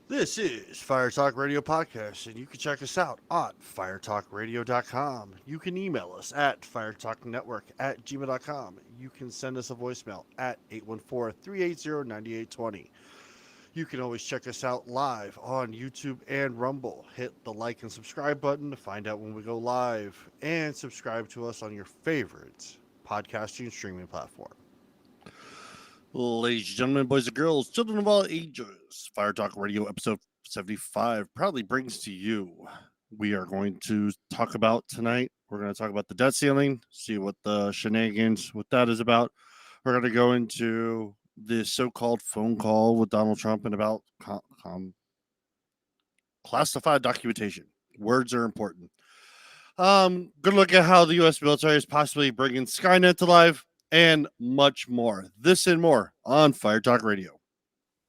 This is Fire Talk Radio Podcast, and you can check us out on firetalkradio.com. You can email us at firetalknetwork@gmail.com. You can send us a voicemail at 814-380-9820. You can always check us out live on YouTube and Rumble. Hit the like and subscribe button to find out when we go live, and subscribe to us on your favorite podcasting streaming platform. Ladies and gentlemen, boys and girls, children of all ages, Fire Talk Radio episode 75 proudly brings to you. We are going to talk about tonight. We're going to talk about the debt ceiling, see what the shenanigans, what that is about. We're going to go into the so-called phone call with Donald Trump and about classified documentation. Words are important. Good look at how the U.S. military is possibly bringing Skynet to life, and much more. This and more on Fire Talk Radio.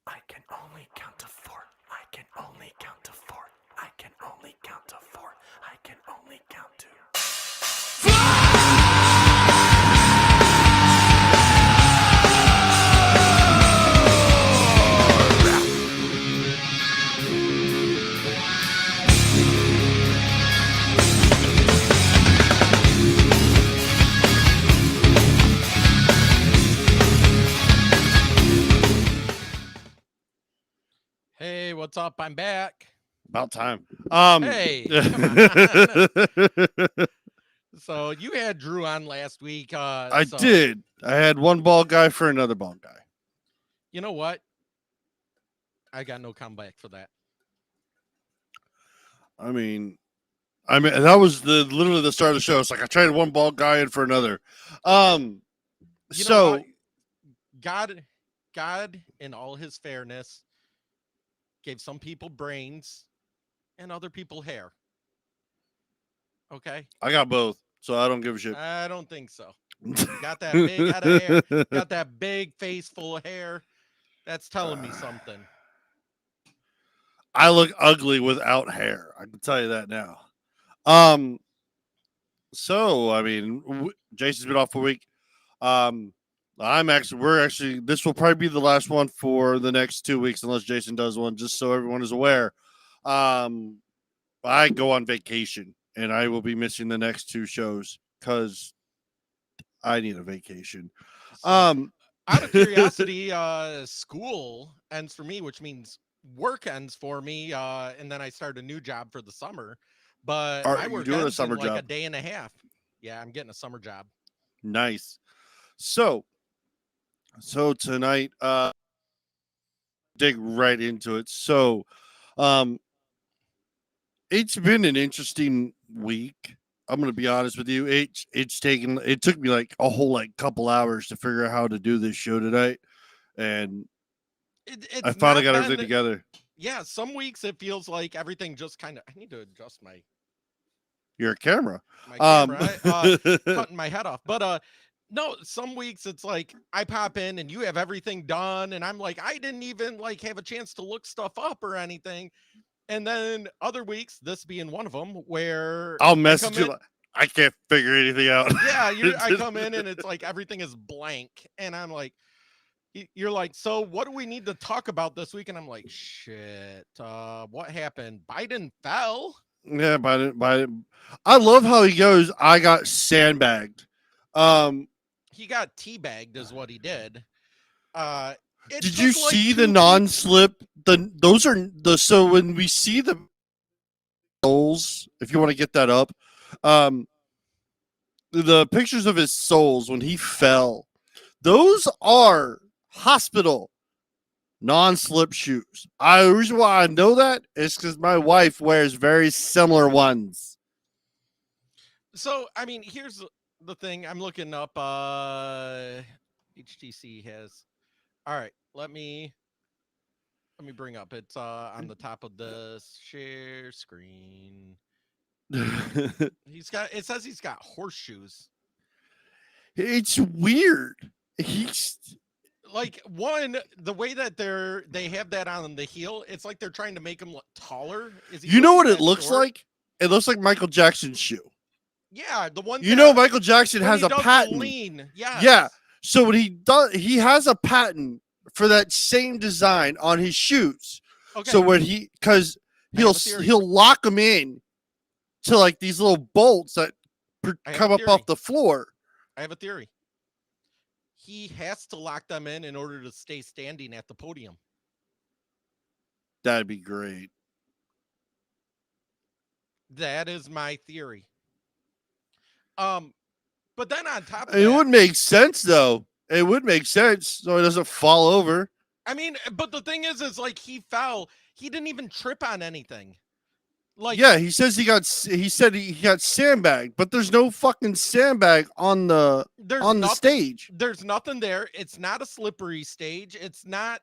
I can only count to four. I can only count to four. I can only count to four. I can only count to. Hey, what's up? I'm back. About time. Hey, come on. So you had Drew on last week. I did. I had one bald guy for another bald guy. You know what? I got no comeback for that. I mean, that was literally the start of the show. It's like I traded one bald guy in for another. You So know what? God, in all his fairness, gave some people brains and other people hair. Okay, I got both, so I don't give a shit. I don't think so. You got that big head of hair, got that big face full of hair. That's telling me something. I look ugly without hair. I can tell you that now. So I mean, Jason's been off for a week. We're actually, this will probably be the last one for the next 2 weeks, unless Jason does one, just so everyone is aware. I go on vacation, and I will be missing the next two shows because I need a vacation. So, out of curiosity, school ends for me, which means work ends for me, and then I start a new job for the summer. But Are my you work doing a ends summer in like a job? day and a half. Yeah, I'm getting a summer job. Nice. So tonight, dig right into it. So, it's been an interesting week. I'm gonna be honest with you. It took me like a whole couple hours to figure out how to do this show tonight, and It's I finally not got everything been- together. Yeah, some weeks it feels like everything just kind of. I need to adjust my You're a camera. camera, cutting my head off. But no, some weeks it's like I pop in and you have everything done, and I'm like, I didn't even like have a chance to look stuff up or anything. And then other weeks, this being one of them, where I'll I message come you. in, I can't figure anything out. yeah, I come in and it's like everything is blank, and I'm like, you're like, so what do we need to talk about this week? And I'm like, shit, what happened? Biden fell. Yeah, Biden. I love how he goes. I got sandbagged. He got teabagged, is what he did. It Did you took, like, see 2 the people- non-slip? Those are the so when we see the souls, if you want to get that up, the pictures of his souls when he fell, those are hospital non-slip shoes. The reason why I know that is because my wife wears very similar ones. So, I mean, here's the thing. I'm looking up. HTC has. All right, let me bring up. It's on the top of the share screen. It says he's got horseshoes. It's weird. He's Like, the way that they have that on the heel, it's like they're trying to make him look taller. Is he You know what really it that looks short? like? It looks like Michael Jackson's shoe. Yeah, the one. You know, Michael Jackson when has he a does the patent. Lean. Yes. Yeah. So what he does, he has a patent for that same design on his shoes. Okay. So when because I have a theory. he'll lock them in to like these little bolts that I have come a up off theory. the floor. I have a theory. He has to lock them in order to stay standing at the podium. That'd be great. That is my theory. But then on top of It that, would make sense though. It would make sense so it doesn't fall over. I mean, but the thing is like he fell. He didn't even trip on anything. Like, Yeah, he says he said he got sandbagged, but there's no fucking sandbag on the there's nothing, stage. There's nothing there. It's not a slippery stage. It's not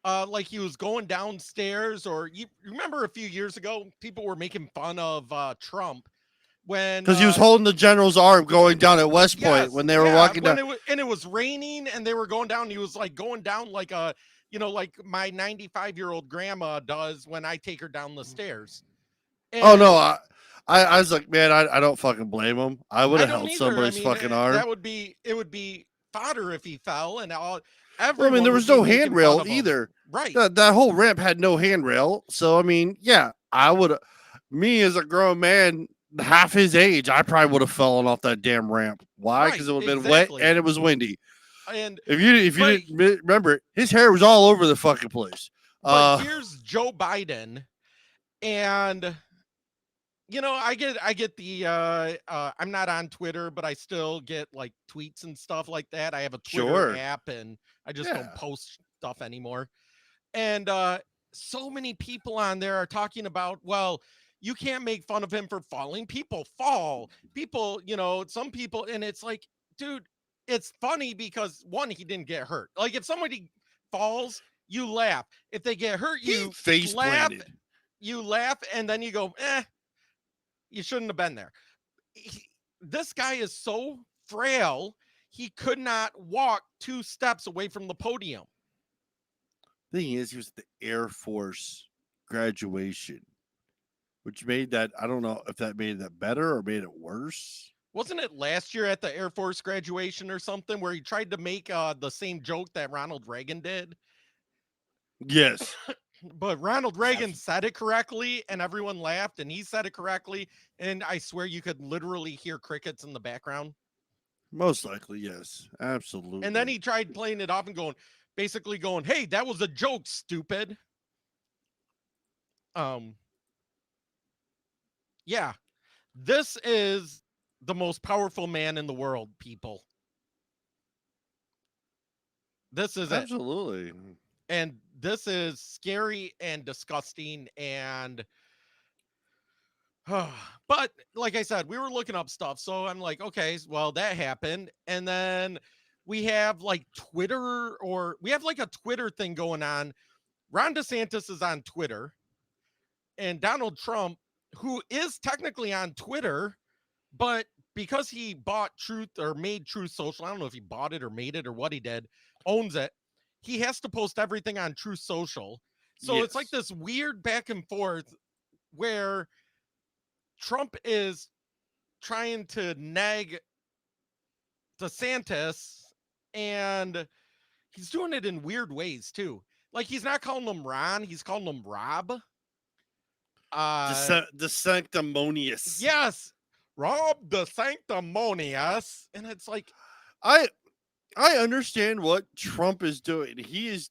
like he was going downstairs, or you remember a few years ago, people were making fun of Trump when Because he was holding the general's arm going down at West Point yes, when they were yeah, walking when down. it was raining and they were going down. He was like going down like a, like my 95-year-old grandma does when I take her down the stairs. Oh And no, I was like, man, I don't fucking blame him. I would I have don't held either. somebody's I mean, fucking arm. that would be, it would be fodder if he fell, and all. Well, Everyone I mean, there would was be no making fun handrail of him. either. Right. That whole ramp had no handrail. So I mean, yeah, I would. Me as a grown man, half his age, I probably would have fallen off that damn ramp. Why? Right, Because it would have been exactly. wet and it was windy. And If you but- didn't remember it, his hair was all over the fucking place. but here's Joe Biden, and I get the I'm not on Twitter, but I still get like tweets and stuff like that. I have a Twitter Sure. app, and I just Yeah. don't post stuff anymore. And so many people on there are talking about, well, you can't make fun of him for falling. People fall. People, some people, and it's like, dude, it's funny because one, he didn't get hurt. Like if somebody falls, you laugh. If they get hurt, he you face laugh. planted. You laugh, and then you go, you shouldn't have been there. This guy is so frail, he could not walk 2 steps away from the podium. Thing is, he was at the Air Force graduation, which made that, I don't know if that made that better or made it worse. Wasn't it last year at the Air Force graduation or something where he tried to make the same joke that Ronald Reagan did? Yes. But Ronald Reagan said it correctly and everyone laughed, and he said it correctly. And I swear you could literally hear crickets in the background. Most likely, yes. Absolutely. And then he tried playing it off and basically going, hey, that was a joke, stupid. Yeah, this is the most powerful man in the world, people. This is it. absolutely. And this is scary and disgusting. And but like I said, we were looking up stuff, so I'm like, okay, well, that happened. And then we have like Twitter, or we have like a Twitter thing going on. Ron DeSantis is on Twitter, and Donald Trump, who is technically on Twitter, but because he bought Truth or made Truth Social, I don't know if he bought it or made it or what he did, owns it. He has to post everything on Truth Social. So it's like Yes. this weird back and forth where Trump is trying to nag DeSantis, and he's doing it in weird ways too. Like he's not calling him Ron, he's calling him Rob. The sanctimonious. Yes, Rob the Sanctimonious. And it's like, I understand what Trump is doing. He's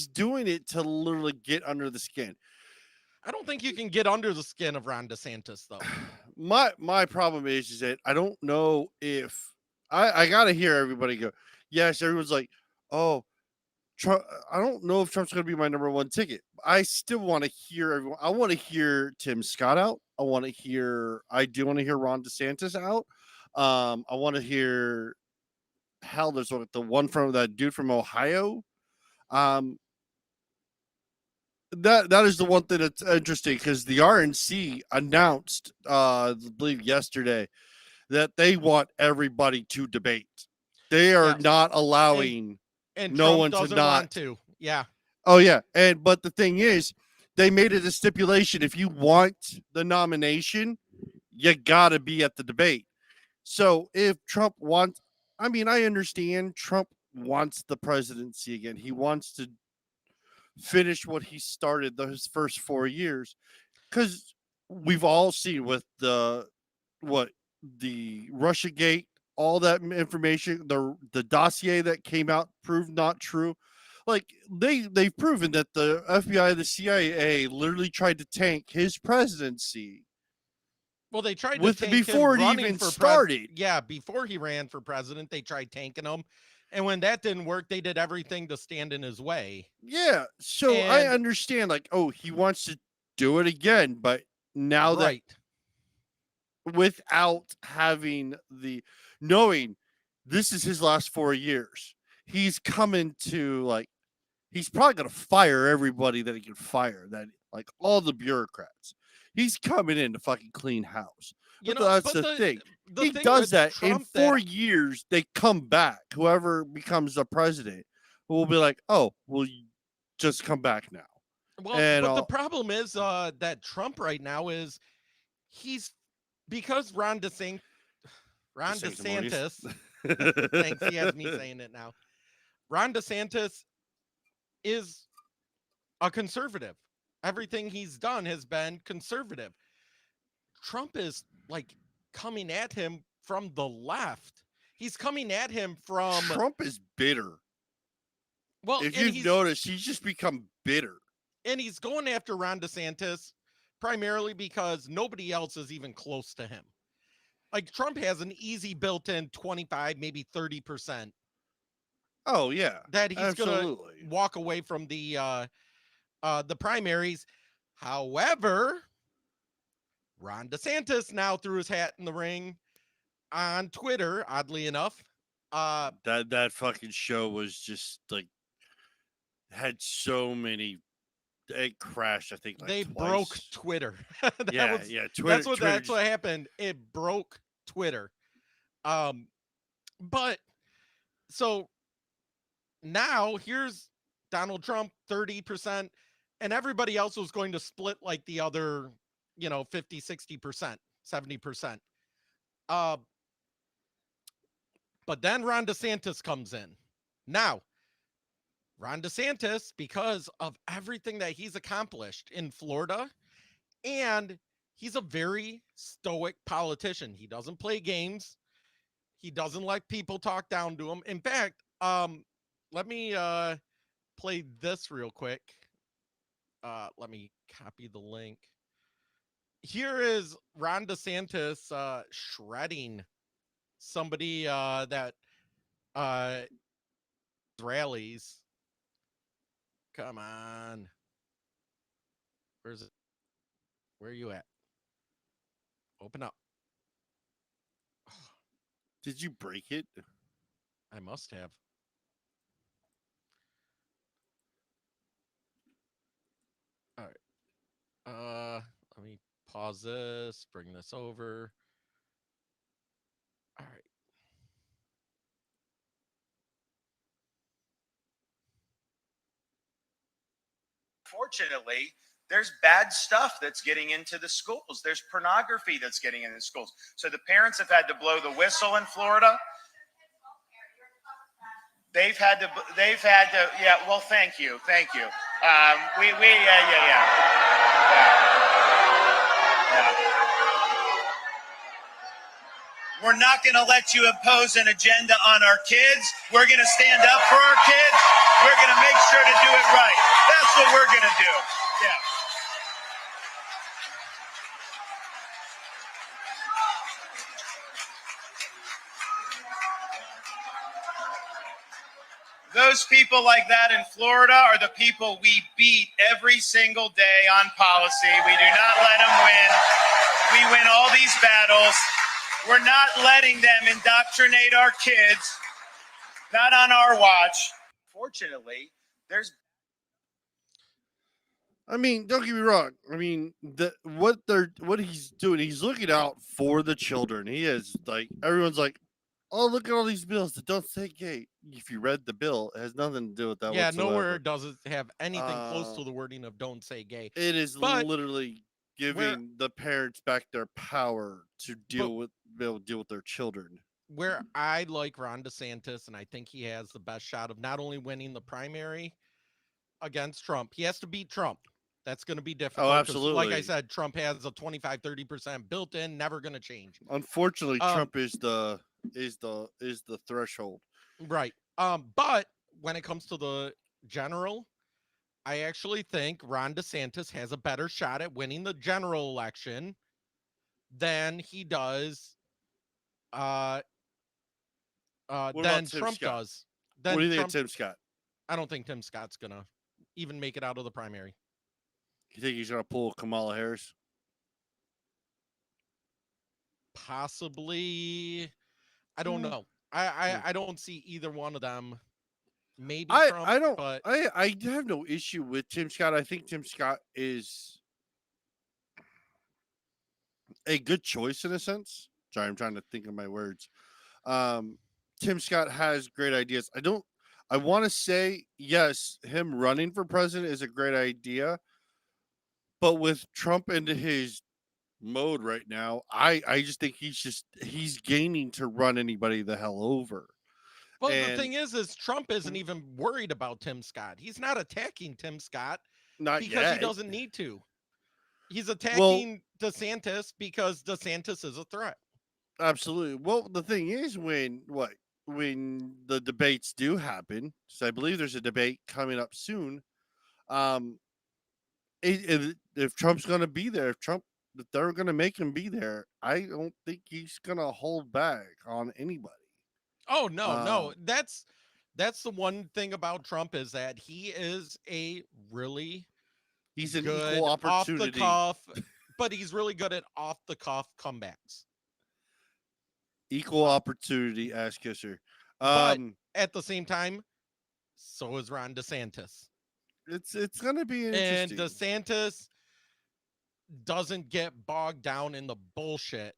doing it to literally get under the skin. I don't think you can get under the skin of Ron DeSantis, though. My problem is that I don't know if I gotta hear everybody go, yes, everyone's like, oh, Trump, I don't know if Trump's gonna be my number one ticket. I still want to hear everyone. I want to hear Tim Scott out. I do want to hear Ron DeSantis out. I want to hear there's the one from that dude from Ohio. That is the one thing that's interesting because the RNC announced, I believe yesterday, that they want everybody to debate. They are Yes. not allowing And no Trump one to doesn't not. want to. Yeah. Oh yeah, but the thing is, they made it a stipulation: if you want the nomination, you gotta be at the debate. So if Trump wants, I mean, I understand Trump wants the presidency again. He wants to finish what he started his first 4 years. Because we've all seen with the Russia Gate, all that information, the dossier that came out proved not true. Like they've proven that the FBI, the CIA, literally tried to tank his presidency Well, they tried to with tank before him it running even for started. Yeah, before he ran for president, they tried tanking him, and when that didn't work, they did everything to stand in his way. Yeah, so I And understand, like, oh, he wants to do it again, but now that right, without having the knowing this is his last 4 years, he's coming to like he's probably gonna fire everybody that he can fire, that like all the bureaucrats. He's coming in to fucking clean house. you But know, that's but the thing. the He thing does with that in Trump 4 years. They come back. Whoever becomes the president will be like, "Oh, well, you just come back now." well, And but the I'll problem is that Trump right now is he's because Ron sanctimonious. DeSantis, thanks, he has me saying it now. Ron DeSantis is a conservative. Everything he's done has been conservative. Trump is like coming at him from the left. He's coming at him from Trump is bitter. well, If and you've he's noticed, he's just become bitter. and he's going after Ron DeSantis primarily because nobody else is even close to him. Like Trump has an easy built-in 25, maybe 30% Oh yeah, that he's gonna absolutely. walk away from the primaries. However, Ron DeSantis now threw his hat in the ring on Twitter, oddly enough. That fucking show was just like had so many. It crashed, I think, like They broke twice. Twitter. Yeah, yeah. Twitter. That's what happened. It broke Twitter. But so now here's Donald Trump 30%, and everybody else was going to split like the other, 50, 60%, 70%. But then Ron DeSantis comes in. Now, Ron DeSantis, because of everything that he's accomplished in Florida, and he's a very stoic politician. He doesn't play games. He doesn't let people talk down to him. In fact, let me play this real quick. Let me copy the link. Here is Ron DeSantis shredding somebody that rallies. Come on. Where's it? Where are you at? Open up. Did you break it? I must have. All right. Let me pause this, bring this over. All right. Fortunately, there's bad stuff that's getting into the schools. There's pornography that's getting into the schools. So the parents have had to blow the whistle in Florida. They've had to, yeah, well, thank you. We're not going to let you impose an agenda on our kids. We're going to stand up for our kids. We're going to make sure to do it right. That's what we're going to do. Yeah. Those people like that in Florida are the people we beat every single day on policy. We do not let them win. We win all these battles. We're not letting them indoctrinate our kids. Not on our watch. Fortunately, there's. I mean, don't get me wrong. I mean, what he's doing, he's looking out for the children. He is like everyone's like, oh, look at all these bills that don't say gay. If you read the bill, it has nothing to do with that. Yeah, whatsoever. nowhere does it have anything close to the wording of "don't say gay." It is But literally giving the parents back their power to be able to deal with their children. Where I like Ron DeSantis, and I think he has the best shot of not only winning the primary, against Trump. He has to beat Trump. That's going to be difficult. 'cause Like absolutely. I said, Trump has a 25-30% built in, never going to change. Unfortunately, Um, Trump is the threshold. Right. But when it comes to the general, I actually think Ron DeSantis has a better shot at winning the general election than he does uh What than about Tim Trump Scott? does. What Than do you think Trump. of Tim Scott? I don't think Tim Scott's gonna even make it out of the primary. You think he's gonna pull Kamala Harris? Possibly. I don't Hmm. know. I don't see either one of them. Maybe I Trump, I don't but I have no issue with Tim Scott. I think Tim Scott is a good choice in a sense. Sorry, I'm trying to think of my words. Tim Scott has great ideas. I want to say yes, him running for president is a great idea, but with Trump into his mode right now, I just think he's gaining to run anybody the hell over. well, the And thing is Trump isn't even worried about Tim Scott. He's not attacking Tim Scott not because he yet. doesn't need to. He's Well, attacking DeSantis because DeSantis is a threat. absolutely. Well, the thing is when the debates do happen, so I believe there's a debate coming up soon. Um, if Trump's going to be there, if they're going to make him be there, I don't think he's going to hold back on anybody. Oh no, no. Um, That's the one thing about Trump is that he is a really he's an good equal off the opportunity, cuff, but he's really good at off the cuff comebacks. equal opportunity ass kisser. But at the same time, so is Ron DeSantis. It's going to be And interesting. DeSantis doesn't get bogged down in the bullshit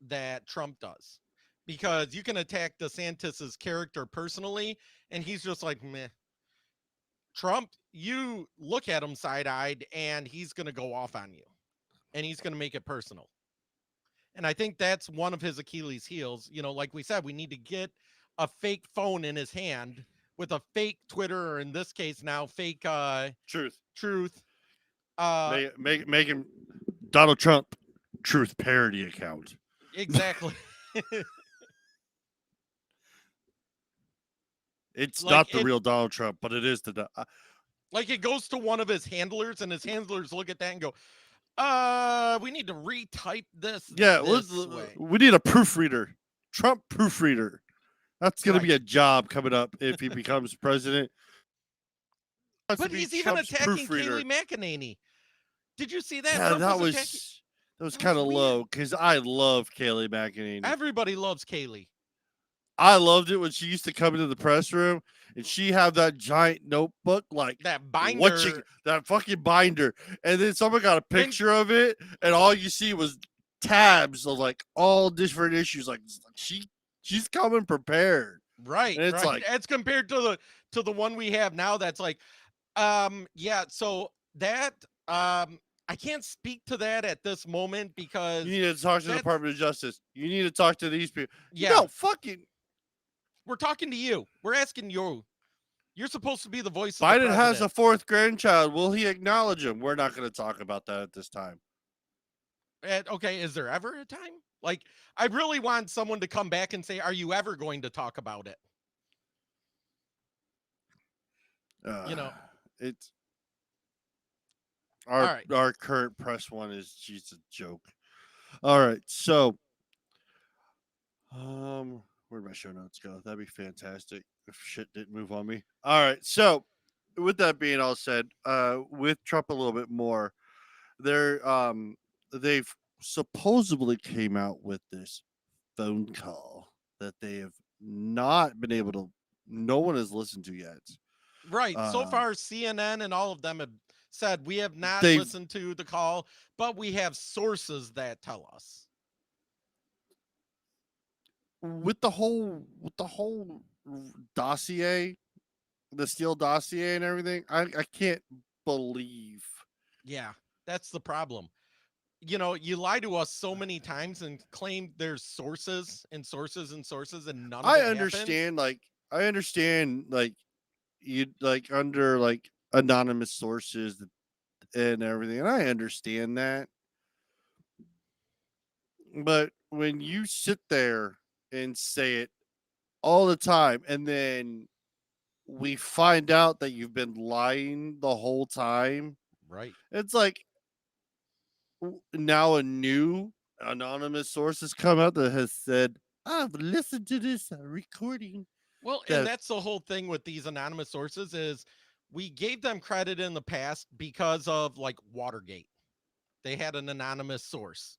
that Trump does. Because you can attack DeSantis's character personally, and he's just like, meh. Trump, you look at him side-eyed, and he's going to go off on you. And he's going to make it personal. And I think that's one of his Achilles heels. You know, like we said, we need to get a fake phone in his hand with a fake Twitter, or in this case now, fake Truth. truth. Make him Donald Trump truth parody account. Exactly. It's Like not the it- real Donald Trump, but it is Like it goes to one of his handlers, and his handlers look at that and go, we need to retype this. yeah. this way. We need a proofreader, Trump proofreader. That's going Right. to be a job coming up if he becomes president. Wants to But be he's even Trump's attacking proofreader. Kayleigh McEnany. Did you see that? Yeah, Trump that attacking- was That was kind of weird. low because I love Kayleigh McEnany. Everybody loves Kayleigh. I loved it when she used to come into the press room and she have that giant notebook like That binder. that fucking binder, and then someone got a picture of it, and all you see was tabs of like all different issues. Like she's coming prepared. Right. And it's right. like- as compared to the one we have now that's like, so that I can't speak to that at this moment because You need to talk to the that's- Department of Justice. You need to talk to these people. yeah, No, fucking we're talking to you. We're asking you. You're supposed to be the voice of the Biden has a president. fourth grandchild. Will he acknowledge him? We're not going to talk about that at this time. Okay, is there ever a time? Like, I really want someone to come back and say, "Are you ever going to talk about it?" You know. It's All right. our current press one is she's a joke. All right, so where'd my show notes go? That'd be fantastic if shit didn't move on me. All right, so with that being all said, with Trump a little bit more, they've supposedly came out with this phone call that they have not been able to. No one has listened to yet. Right. So Uh, far, CNN and all of them have said we have not They've- listened to the call, but we have sources that tell us. With the whole dossier, the Steele dossier and everything, I can't believe. Yeah, that's the problem. You know, you lie to us so many times and claim there's sources and sources and sources, and none of I it happens. understand, like you like under like anonymous sources and everything, and I understand that. But when you sit there and say it all the time, and then we find out that you've been lying the whole time, Right. it's like now a new anonymous source has come out that has said, I've listened to this recording. Well, and That that's the whole thing with these anonymous sources is we gave them credit in the past because of like Watergate. They had an anonymous source.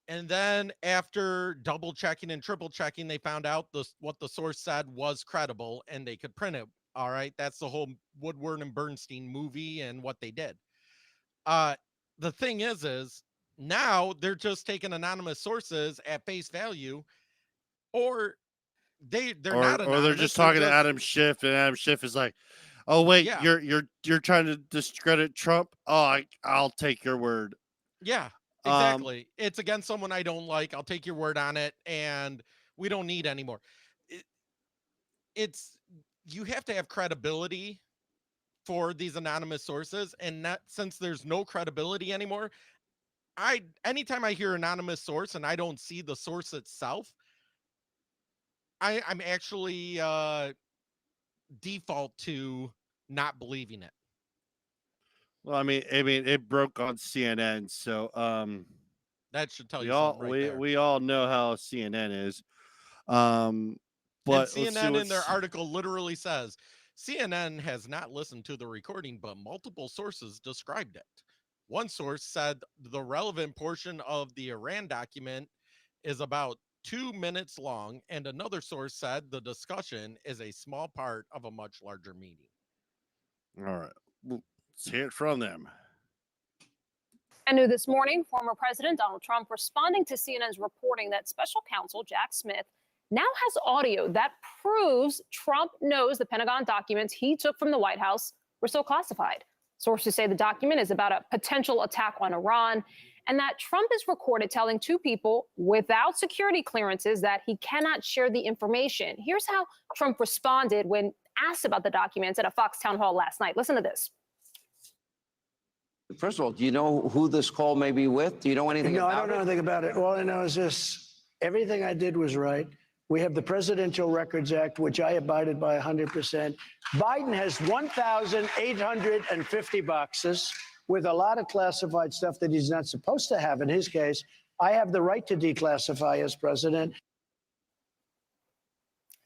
And then after double checking and triple checking, they found out what the source said was credible and they could print it. All right. That's the whole Woodward and Bernstein movie and what they did. The thing is now they're just taking anonymous sources at face value, or they're not or anonymous. they're just talking to Adam Schiff, and Adam Schiff is like, oh wait, Yeah. you're trying to discredit Trump. Oh, I'll take your word. Yeah, exactly. It's against someone I don't like. I'll take your word on it, and we don't need anymore. It's you have to have credibility for these anonymous sources, and not since there's no credibility anymore. Anytime I hear anonymous source and I don't see the source itself, I'm actually default to not believing it. Well, I mean, it broke on CNN, so That should tell we you all something right there. we all know how CNN is. And But let's see CNN in their what's- article literally says CNN has not listened to the recording, but multiple sources described it. One source said the relevant portion of the Iran document is about 2 minutes long, and another source said the discussion is a small part of a much larger meeting. All right, well, let's hear it from them. And new this morning, former President Donald Trump responding to CNN's reporting that special counsel Jack Smith now has audio that proves Trump knows the Pentagon documents he took from the White House were still classified. Sources say the document is about a potential attack on Iran, and that Trump is recorded telling two people without security clearances that he cannot share the information. Here's how Trump responded when asked about the documents at a Fox town hall last night. Listen to this. First of all, do you know who this call may be with? Do you know anything No, about it? I don't know anything about it. All I know is this: everything I did was right. We have the Presidential Records Act, which I abided by 100%. Biden has 1,850 boxes with a lot of classified stuff that he's not supposed to have in his case. I have the right to declassify as president.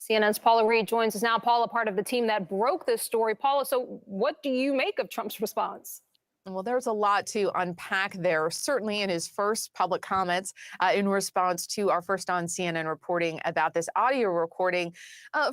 CNN's Paula Reed joins us now. Paula, part of the team that broke this story. Paula, so what do you make of Trump's response? Well, there's a lot to unpack there. Certainly in his first public comments in response to our first on CNN reporting about this audio recording.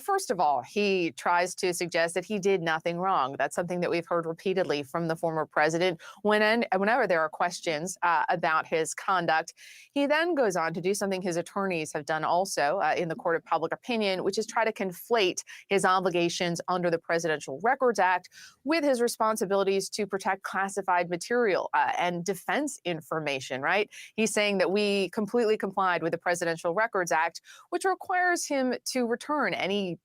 First of all, he tries to suggest that he did nothing wrong. That's something that we've heard repeatedly from the former president whenever there are questions about his conduct. He then goes on to do something his attorneys have done also in the court of public opinion, which is try to conflate his obligations under the Presidential Records Act with his responsibilities to protect classified material and defense information, right? He's saying that we completely complied with the Presidential Records Act, which requires him to return any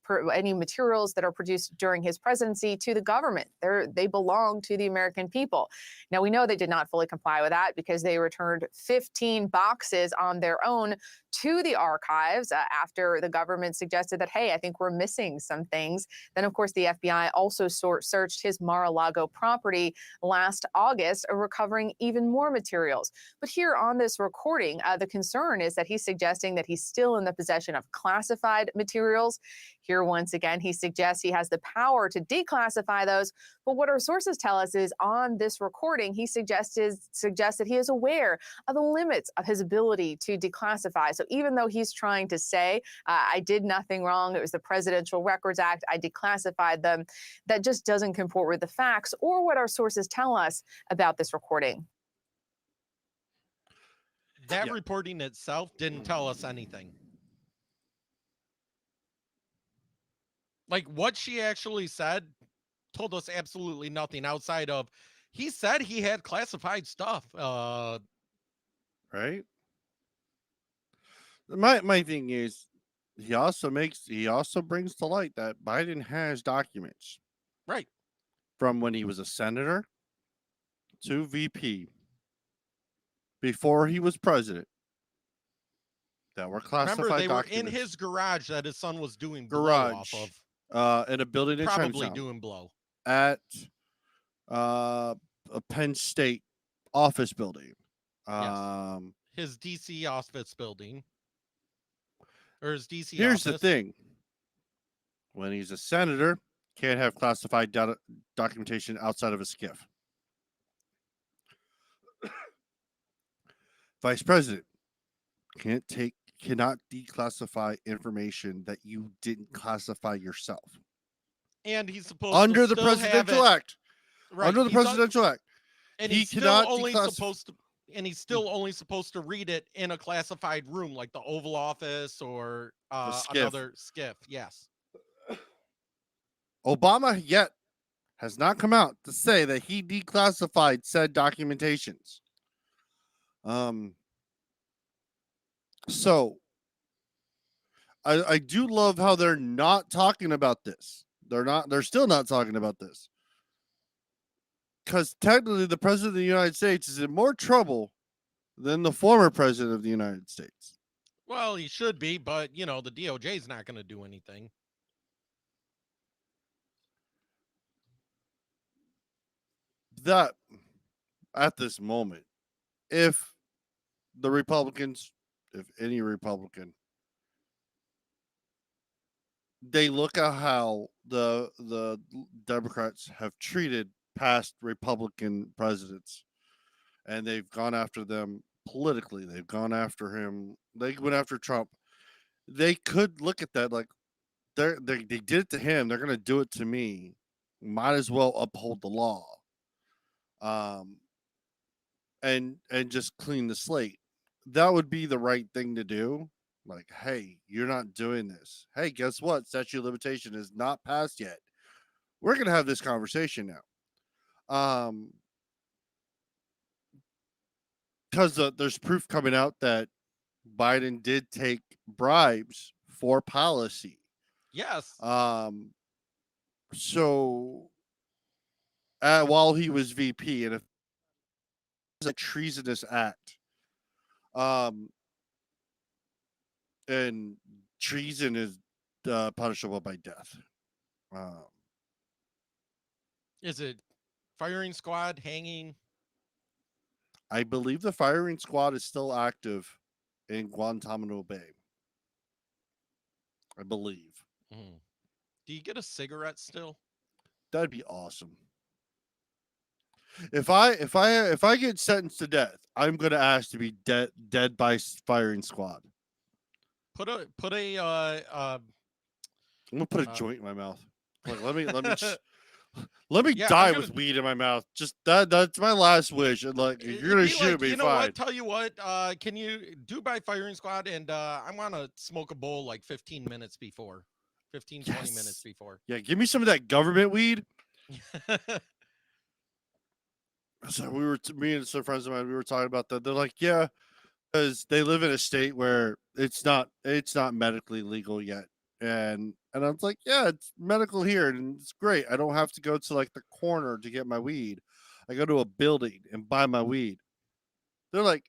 materials that are produced during his presidency to the government. They belong to the American people. Now, we know they did not fully comply with that because they returned 15 boxes on their own to the archives after the government suggested that, hey, I think we're missing some things. Then, of course, the FBI also searched his Mar-a-Lago property last August, recovering even more materials. But here on this recording, the concern is that he's suggesting that he's still in the possession of classified materials. Here, once again, he suggests he has the power to declassify those. But what our sources tell us is on this recording, he suggests that he is aware of the limits of his ability to declassify. So even though he's trying to say, I did nothing wrong, it was the Presidential Records Act, I declassified them, that just doesn't comport with the facts or what our sources tell us about this recording. That reporting itself didn't tell us anything. Like what she actually said told us absolutely nothing outside of he said he had classified stuff. Right. My thing is he also brings to light that Biden has documents. Right. from when he was a senator to VP before he was president that were classified Remember, they were in documents. his garage that his son was doing blow off Garage. of. In a building in Probably Chinatown doing blow. at a Penn State office building. His DC office building. Or his DC Here's office. the thing. When he's a senator, can't have classified documentation outside of a SCIF. Vice president cannot declassify information that you didn't classify yourself. And he's supposed Under to the still have Presidential it- Act. Right, Under the he's un- Presidential Act. and he he's still cannot only declassify- supposed to, and he's still only supposed to read it in a classified room, like the Oval Office or SCIF. another SCIF. Yes. Obama yet has not come out to say that he declassified said documentations. So I do love how they're not talking about this. They're still not talking about this. Because technically the president of the United States is in more trouble than the former president of the United States. Well, he should be, but you know, the DOJ is not going to do anything. That at this moment, if the Republicans, if any Republican, they look at how the Democrats have treated past Republican presidents, and they've gone after them politically. They've gone after him. They went after Trump. They could look at that like they did it to him. They're going to do it to me. Might as well uphold the law. And just clean the slate. That would be the right thing to do. Like, hey, you're not doing this. Hey, guess what? Statute of limitation is not passed yet. We're gonna have this conversation now. Because there's proof coming out that Biden did take bribes for policy. Yes. So while he was VP, and if it's a treasonous act, and treason is punishable by death. Is it firing squad, hanging? I believe the firing squad is still active in Guantanamo Bay. I believe. Mhm. Do you get a cigarette still? That'd be awesome. If I get sentenced to death, I'm gonna ask to be dead by firing squad. Put a I'm gonna put a Uh, joint in my mouth. Like, let me let me Yeah, I'm die gonna- with weed in my mouth. Just that's my last wish. And like, if it'd you're gonna be shoot like, me, you know fine. what? Tell you what, can you do by firing squad? And I want to smoke a bowl like 15 minutes before, 15, 20 minutes Yes. before. Yeah, give me some of that government weed. So me and some friends of mine, we were talking about that. They're like, yeah, because they live in a state where it's not medically legal yet. And I was like, yeah, it's medical here and it's great. I don't have to go to like the corner to get my weed. I go to a building and buy my weed. They're like,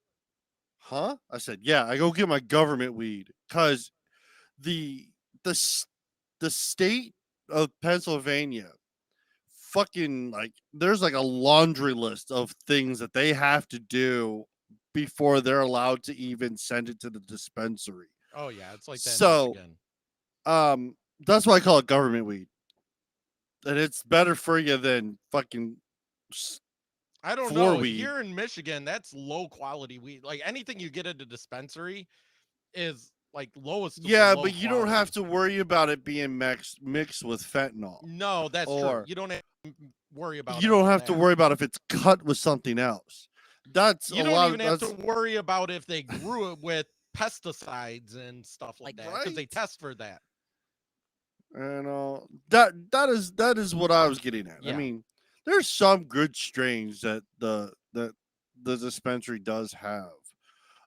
huh? I said, yeah, I go get my government weed because the state of Pennsylvania fucking like there's like a laundry list of things that they have to do before they're allowed to even send it to the dispensary. Oh yeah, it's like that. in So- Michigan. That's why I call it government weed. And it's better for you than fucking I don't floor know. weed. Here in Michigan, that's low quality weed. Like anything you get at a dispensary is like lowest. of the yeah, low but you don't quality. have to worry about it being mixed with fentanyl. No, that's true. Or- You don't have to worry about. You don't any of have to that. worry about if it's cut with something else. That's You a don't lot even of have that's to worry about if they grew it with pesticides and stuff like that because they Right? test for that. and that is what I was getting at. I Yeah. mean, there's some good strains that the dispensary does have.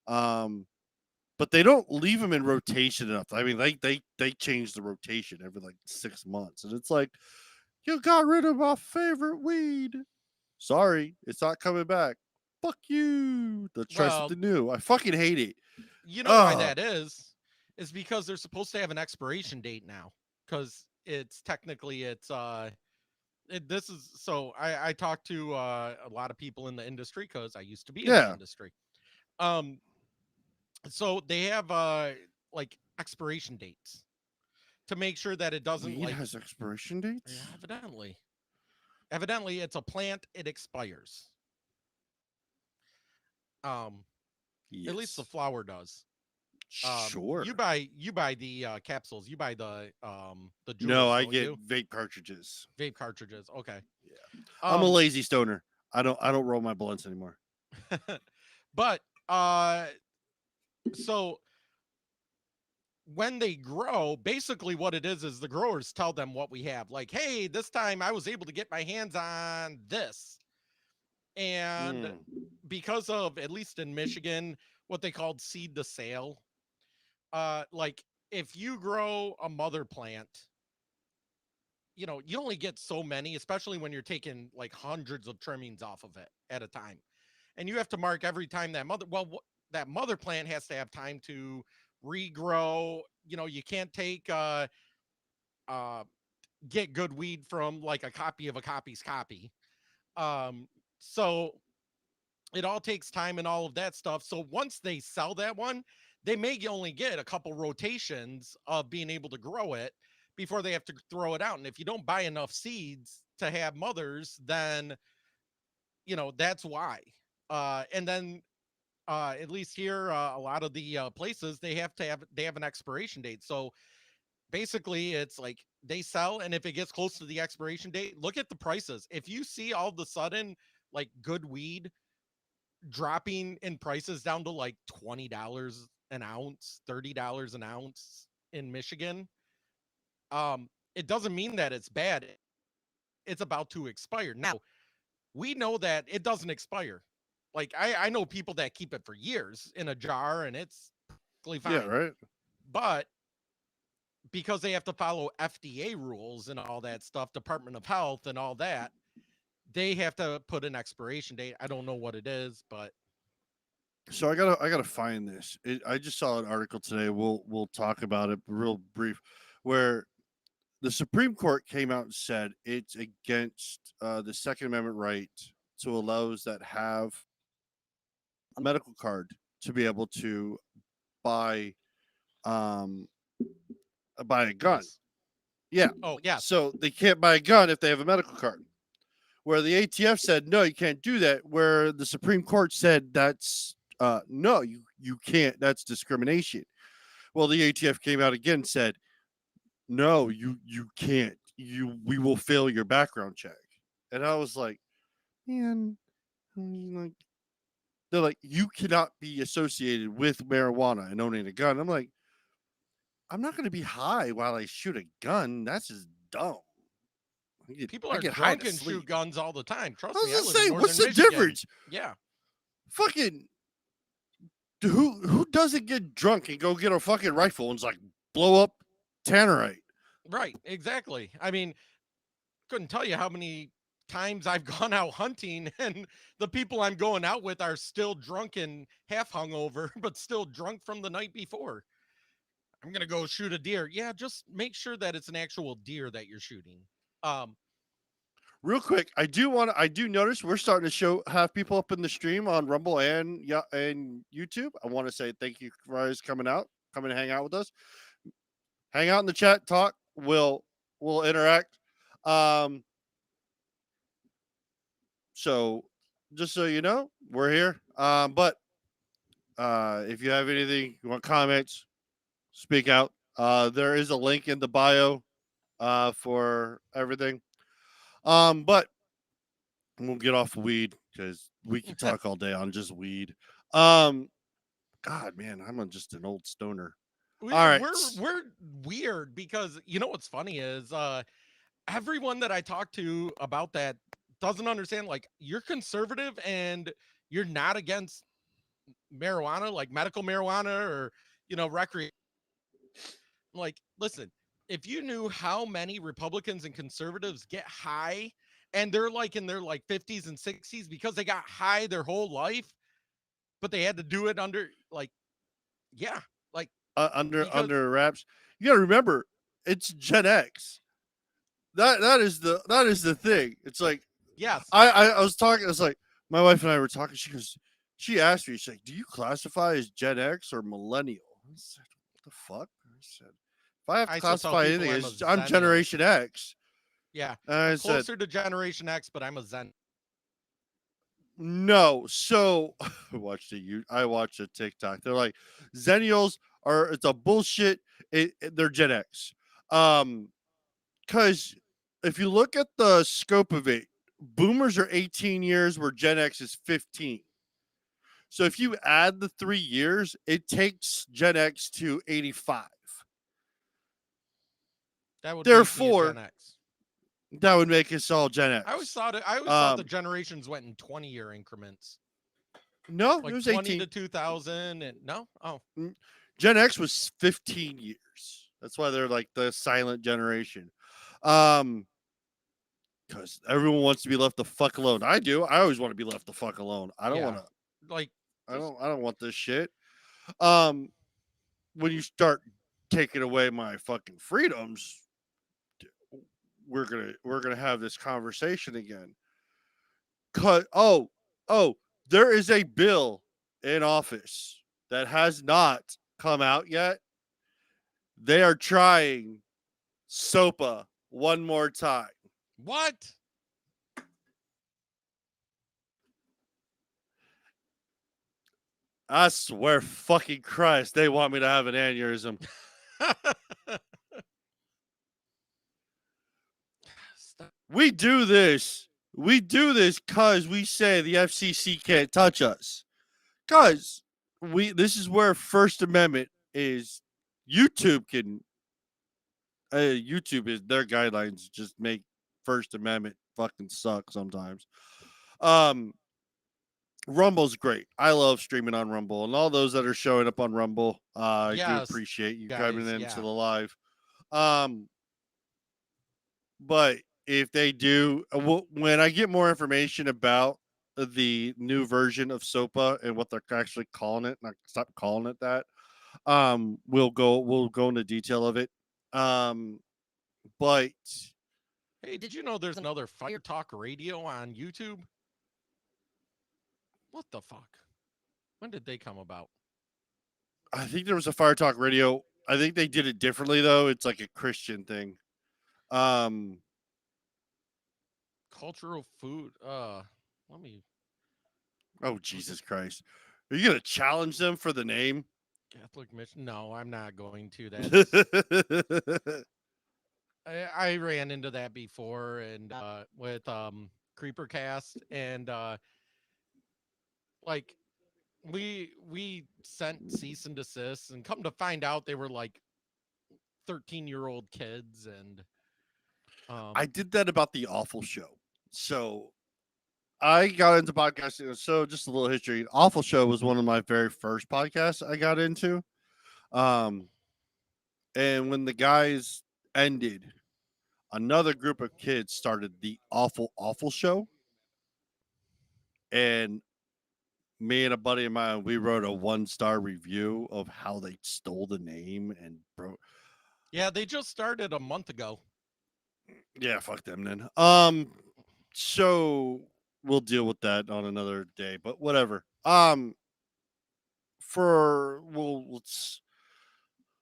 But they don't leave them in rotation enough. I mean, they change the rotation every like 6 months. And it's like You got rid of my favorite weed. Sorry, it's not coming back. Fuck you. Let's try Well, something new. I fucking hate it. you know why Ugh. that is because they're supposed to have an expiration date now, because it's technically this is so I talked to a lot of people in the industry because I used to be in the Yeah. industry. So they have like expiration dates to make sure that it doesn't Weed like has expiration dates? yeah, evidently it's a plant, it expires. At least the Yes. flower does. Sure. You buy the capsules, you buy the jewels, No, I don't get you? vape cartridges. Vape cartridges. Okay. Yeah. I'm a Um, lazy stoner. I don't roll my blunts anymore. but so when they grow, basically what it is the growers tell them what we have. Like, hey, this time I was able to get my hands on this. And Mm. because of, at least in Michigan, what they called seed to sale, like if you grow a mother plant, you know, you only get so many, especially when you're taking like hundreds of trimmings off of it at a time. And you have to mark every time that that mother plant has to have time to regrow. You know, you can't take get good weed from like a copy of a copy's copy. So it all takes time and all of that stuff. So once they sell that one, they may only get a couple rotations of being able to grow it before they have to throw it out. And if you don't buy enough seeds to have mothers, then you know that's why. And then at least here, a lot of the places they have an expiration date. So basically, it's like they sell, and if it gets close to the expiration date, look at the prices. If you see all of a sudden like good weed dropping in prices down to like $20 an ounce, $30 an ounce in Michigan, it doesn't mean that it's bad. It's about to expire. Now, we know that it doesn't expire. Like I know people that keep it for years in a jar and it's perfectly fine. Yeah, right. But because they have to follow FDA rules and all that stuff, Department of Health and all that, they have to put an expiration date. I don't know what it is, but So I gotta find this. I just saw an article today. We'll talk about it real brief, where the Supreme Court came out and said it's against the Second Amendment right to allow those that have a medical card to be able to buy buy a gun. yes. Yeah. Oh, yeah. So they can't buy a gun if they have a medical card. Where the ATF said no, you can't do that. Where the Supreme Court said that's no, you can't. That's discrimination. Well, the ATF came out again and said no, you can't. We will fail your background check. And I was like, man, like they're like, you cannot be associated with marijuana and owning a gun. I'm like, I'm not going to be high while I shoot a gun. That's just dumb. People I are get high drunk to and shoot sleep. guns all the time. Trust I me. was I gonna live in say, what's the northern Michigan. difference? Yeah. Fucking who doesn't get drunk and go get a fucking rifle and like blow up Tannerite? Right. Exactly. I mean, couldn't tell you how many times I've gone out hunting and the people I'm going out with are still drunk and half hungover, but still drunk from the night before. I'm gonna go shoot a deer. Yeah, just make sure that it's an actual deer that you're shooting. Real quick, I do notice we're starting to have people up in the stream on Rumble and YouTube. I want to say thank you guys coming and hang out with us. Hang out in the chat, talk. We'll interact. So just so you know, we're here. But if you have anything, you want comments, speak out. There is a link in the bio for everything. But we'll get off weed because we can talk all day on just weed. God, man, I'm just an old stoner. All right. We're weird because you know what's funny is everyone that I talk to about that doesn't understand, like, you're conservative and you're not against marijuana, like medical marijuana or, you know, recreation. Like, listen, if you knew how many Republicans and conservatives get high and they're like in their like 50s and 60s because they got high their whole life, but they had to do it under like, yeah, like because under wraps. You got to remember, it's Gen X. That is the thing. It's like yes, I was talking. It's like my wife and I were talking. She asked me. She's like, "Do you classify as Gen X or millennial?" I said, "What the fuck?" I said, "If I have to I still tell classify people anything, I'm a I'm Zennial. Generation X." Yeah, And I I'm said, closer to Generation X, but I'm a Zen. "No." So I watched a TikTok. They're like, "Zennials are it's a bullshit. They're Gen X." Because if you look at the scope of it, boomers are 18 years where Gen X is 15. So if you add the 3 years, it takes Gen X to 85. That would make me a Therefore, Gen X. that would make us all Gen X. I always thought the Um, generations went in 20-year increments. no, it Like was 20 18. to 2000 and no? Oh, Gen X was 15 years. That's why they're like the silent generation. Because everyone wants to be left the fuck alone. I do. I always want to be left the fuck alone. I don't yeah. want to. Like I don't want this shit. Um, when you start taking away my fucking freedoms, we're gonna have this conversation again. Oh, there is a bill in office that has not come out yet. They are trying SOPA one more time. what? I swear fucking Christ, they want me to have an aneurysm. Stop. We do this. We do this because we say the FCC can't touch us. Because this is where First Amendment is. YouTube can YouTube is their guidelines just make First Amendment fucking suck sometimes. Um Rumble's great. I love streaming on Rumble, and all those that are showing up on Rumble, I do Yes, appreciate you guys, coming into yeah. the live. But if they do, when I get more information about the new version of SOPA and what they're actually calling it, and I stop calling it that, we'll go into detail of it. But Hey, did you know there's another Fire Talk Radio on YouTube? What the fuck? When did they come about? I think there was a Fire Talk Radio. I think they did it differently though. It's like a Christian thing. Cultural food. Let me Oh Jesus Christ! Are you gonna challenge them for the name? Catholic Mission. No, I'm not going to. That's I ran into that before and with Creepercast and like we sent cease and desist and come to find out they were like 13-year-old kids and I did that about the Awful Show. So I got into podcasting. So just a little history. Awful Show was one of my very first podcasts I got into. And when the guys ended, another group of kids started the Awful Show. And me and a buddy of mine, we wrote a 1-star review of how they stole the name and yeah, they just started a month ago. yeah, fuck them then. So we'll deal with that on another day, but whatever.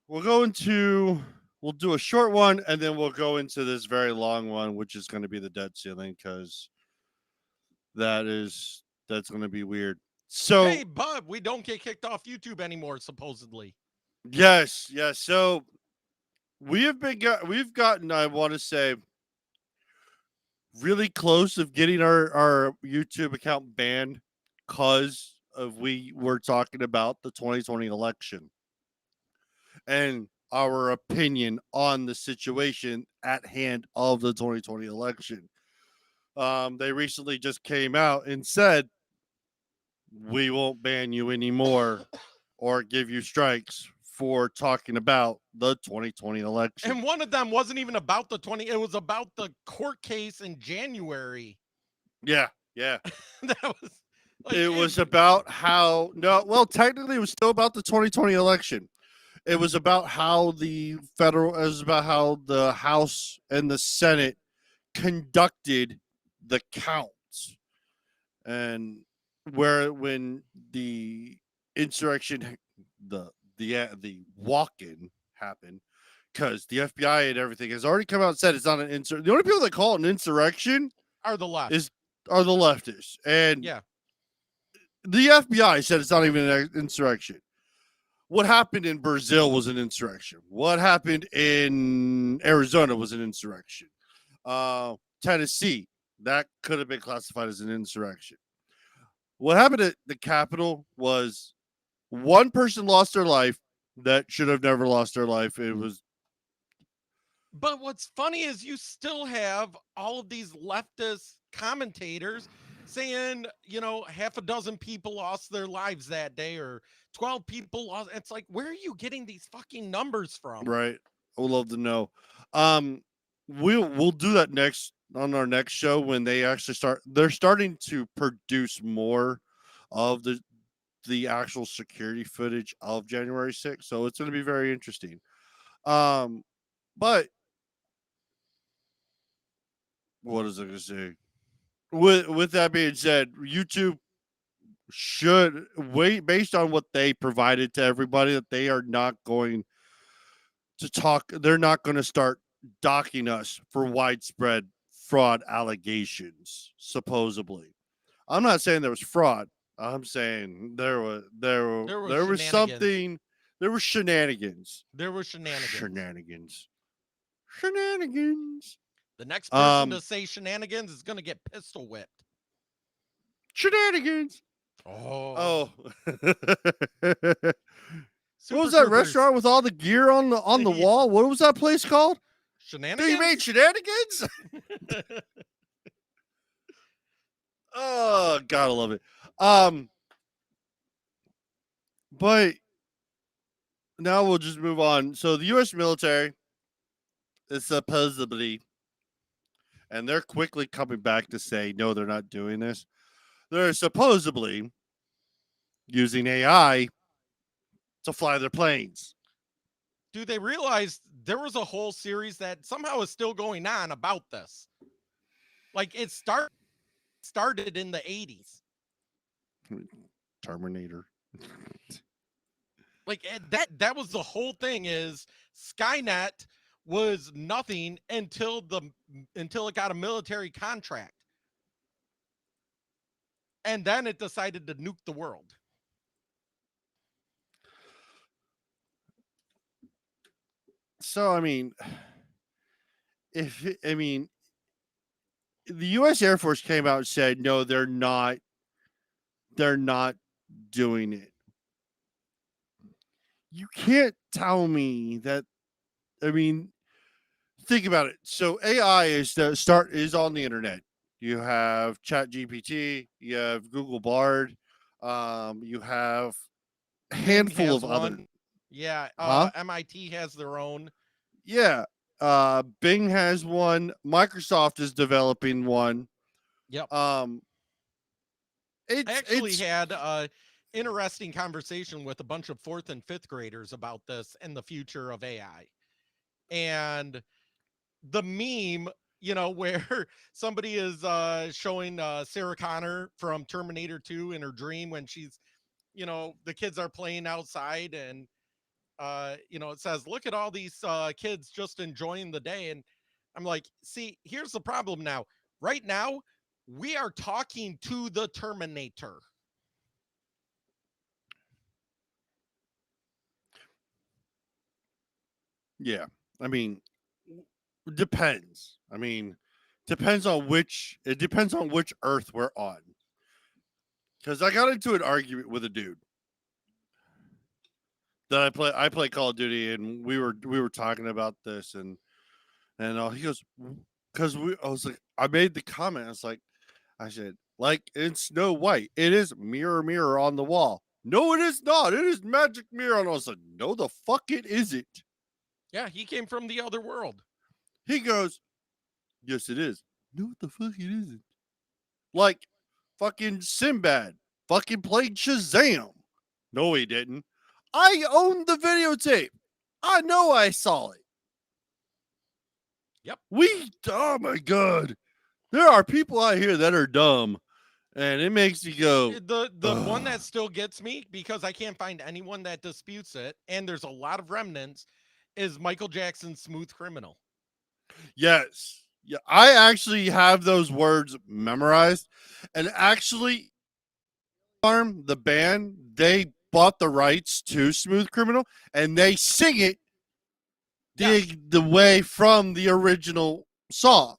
We'll go into we'll do a short one and then we'll go into this very long one, which is going to be the debt ceiling because that's going to be weird. So Hey, bub, we don't get kicked off YouTube anymore, supposedly. yes. So we've gotten, I want to say, really close of getting our YouTube account banned because of we were talking about the 2020 election and our opinion on the situation at hand of the 2020 election. They recently just came out and said we won't ban you anymore or give you strikes for talking about the 2020 election. And one of them wasn't even about the 20, it was about the court case in January. Yeah, yeah. That was like, It was about how technically it was still about the 2020 election. It was about how it was about how the House and the Senate conducted the counts, and when the insurrection, the walk-in happened, because the FBI and everything has already come out and said it's not an insurrection. The only people that call it an insurrection are the left. are the leftists, and Yeah. the FBI said it's not even an insurrection. What happened in Brazil was an insurrection. What happened in Arizona was an insurrection. Tennessee, that could have been classified as an insurrection. What happened at the Capitol was one person lost their life that should have never lost their life. It was. But what's funny is you still have all of these leftist commentators saying, half a dozen people lost their lives that day, or 12 people lost. It's like, where are you getting these fucking numbers from? Right. I would love to know. We'll do that next on our next show when they actually they're starting to produce more of the actual security footage of January 6th. So it's going to be very interesting. But what is I going to say? With that being said, YouTube should wait, based on what they provided to everybody, that they are not going to talk. They're not going to start docking us for widespread fraud allegations, supposedly. I'm not saying there was fraud. I'm saying there was something. There were shenanigans. There were shenanigans. Shenanigans. The next person to say shenanigans is going to get pistol whipped. Shenanigans. Oh. What was that restaurant with all the gear on the wall? What was that place called? Shenanigans? You made shenanigans? Oh, gotta love it. But now we'll just move on. So the U.S. military is supposedly, and they're quickly coming back to say, no, they're not doing this. They're supposedly using AI to fly their planes. Do they realize there was a whole series that somehow is still going on about this? Like, it started in the 80s. Terminator. Like, that was the whole thing. Is Skynet was nothing until it got a military contract, and then it decided to nuke the world. So, the U.S. Air Force came out and said, no, they're not doing it. You can't tell me that. Think about it. So AI is on the internet. You have ChatGPT, you have Google Bard, you have a handful of other. Yeah, MIT has their own. Yeah, Bing has one. Microsoft is developing one. Yep. I actually had an interesting conversation with a bunch of 4th and 5th graders about this and the future of AI. And the meme, where somebody is showing Sarah Connor from Terminator 2 in her dream when she's, the kids are playing outside, and it says, look at all these kids just enjoying the day. And I'm like, see, here's the problem now. Right now, we are talking to the Terminator. Yeah. Depends. Depends on which Earth we're on. Because I got into an argument with a dude that I play Call of Duty, and we were talking about this, and he goes, I was like, I made the comment. I said, like in Snow White, it is mirror, mirror on the wall. No, it is not. It is magic mirror. And I was like, no, the fuck it isn't. Yeah, he came from the other world. He goes, yes, it is. No, the fuck it isn't. Like fucking Sinbad fucking played Shazam. No, he didn't. I owned the videotape. I know I saw it. Yep. Oh my God. There are people out here that are dumb. And it makes you go, The one that still gets me, because I can't find anyone that disputes it, and there's a lot of remnants, is Michael Jackson's Smooth Criminal. yes. Yeah, I actually have those words memorized. And actually, the band, they bought the rights to Smooth Criminal and they sing it the way from the original song.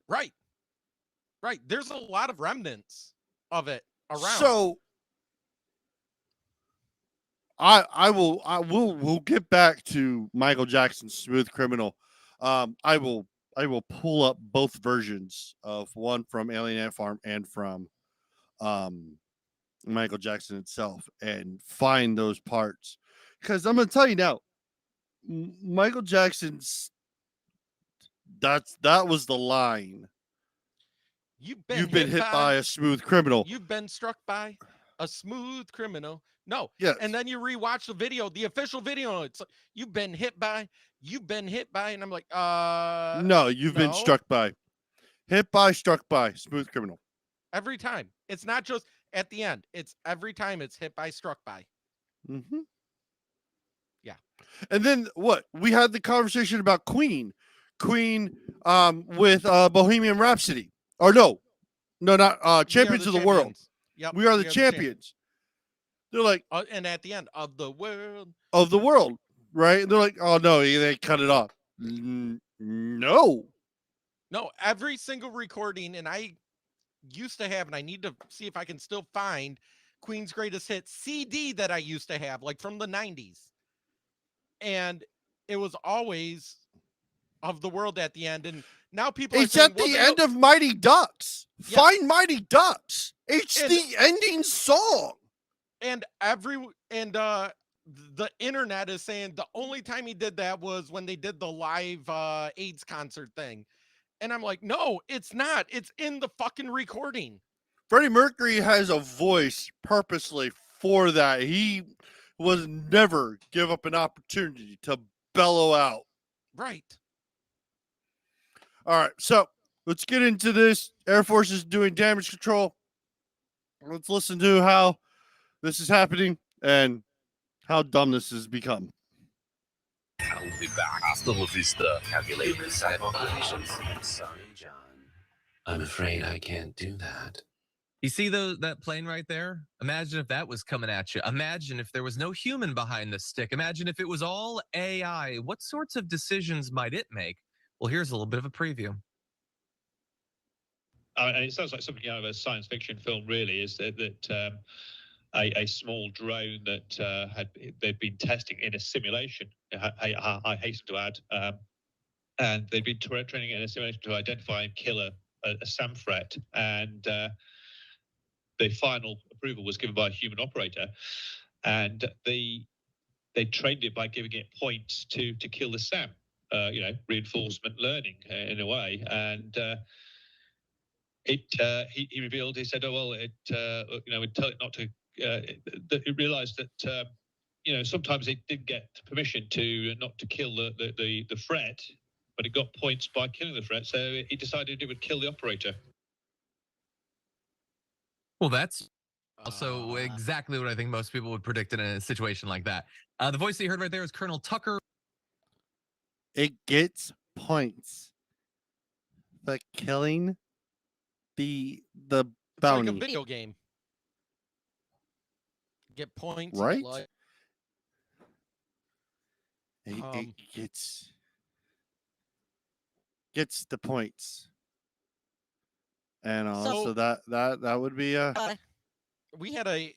Right. Right. There's a lot of remnants of it around. So we'll get back to Michael Jackson's Smooth Criminal. I will pull up both versions of one from Alien Ant Farm and from Michael Jackson itself and find those parts. Because I'm gonna tell you now, Michael Jackson's that was the line. You've been hit by a smooth criminal. You've been struck by a smooth criminal. No. Yes. And then you rewatch the video, the official video. It's like, you've been hit by. And I'm like, no, you've been struck by. Hit by, struck by, smooth criminal. Every time. It's not just at the end. It's every time it's hit by, struck by. Mm-hmm. Yeah. And then what? We had the conversation about Queen with Bohemian Rhapsody. Or no, not Champions of the World. Yep. We are the champions. They're like, and at the end of the world, right? And they're like, oh no, they cut it off. No, every single recording, and I used to have, and I need to see if I can still find Queen's Greatest Hits CD that I used to have, like from the 90s. And it was always of the world at the end. And now people it's at the end of Mighty Ducks. Yes. Find Mighty Ducks. It's the ending song. And the internet is saying the only time he did that was when they did the live AIDS concert thing. And I'm like, no, it's not. It's in the fucking recording. Freddie Mercury has a voice purposely for that. He was never give up an opportunity to bellow out. Right. All right, so let's get into this. Air Force is doing damage control. Let's listen to how this is happening and how dumb this has become. I'll be back. Hasta la vista. Calculate the side operations. Sorry, John. I'm afraid I can't do that. You see that plane right there? Imagine if that was coming at you. Imagine if there was no human behind the stick. Imagine if it was all AI. What sorts of decisions might it make? Well, here's a little bit of a preview. And it sounds like something out of a science fiction film, really, is that a small drone that they've been testing in a simulation, I hasten to add, and they've been training it in a simulation to identify and kill a SAM threat. And the final approval was given by a human operator. And they trained it by giving it points to kill the SAM. Reinforcement learning in a way. And he revealed, he said, oh, well, we'd tell it not to, it realized that, sometimes it did get permission not to kill the threat, but it got points by killing the threat. So he decided it would kill the operator. Well, that's also exactly what I think most people would predict in a situation like that. The voice that you heard right there is Colonel Tucker. It gets points for killing the bounty. It's like a video game. Get points, right? Like, it gets the points, and also that would be we had a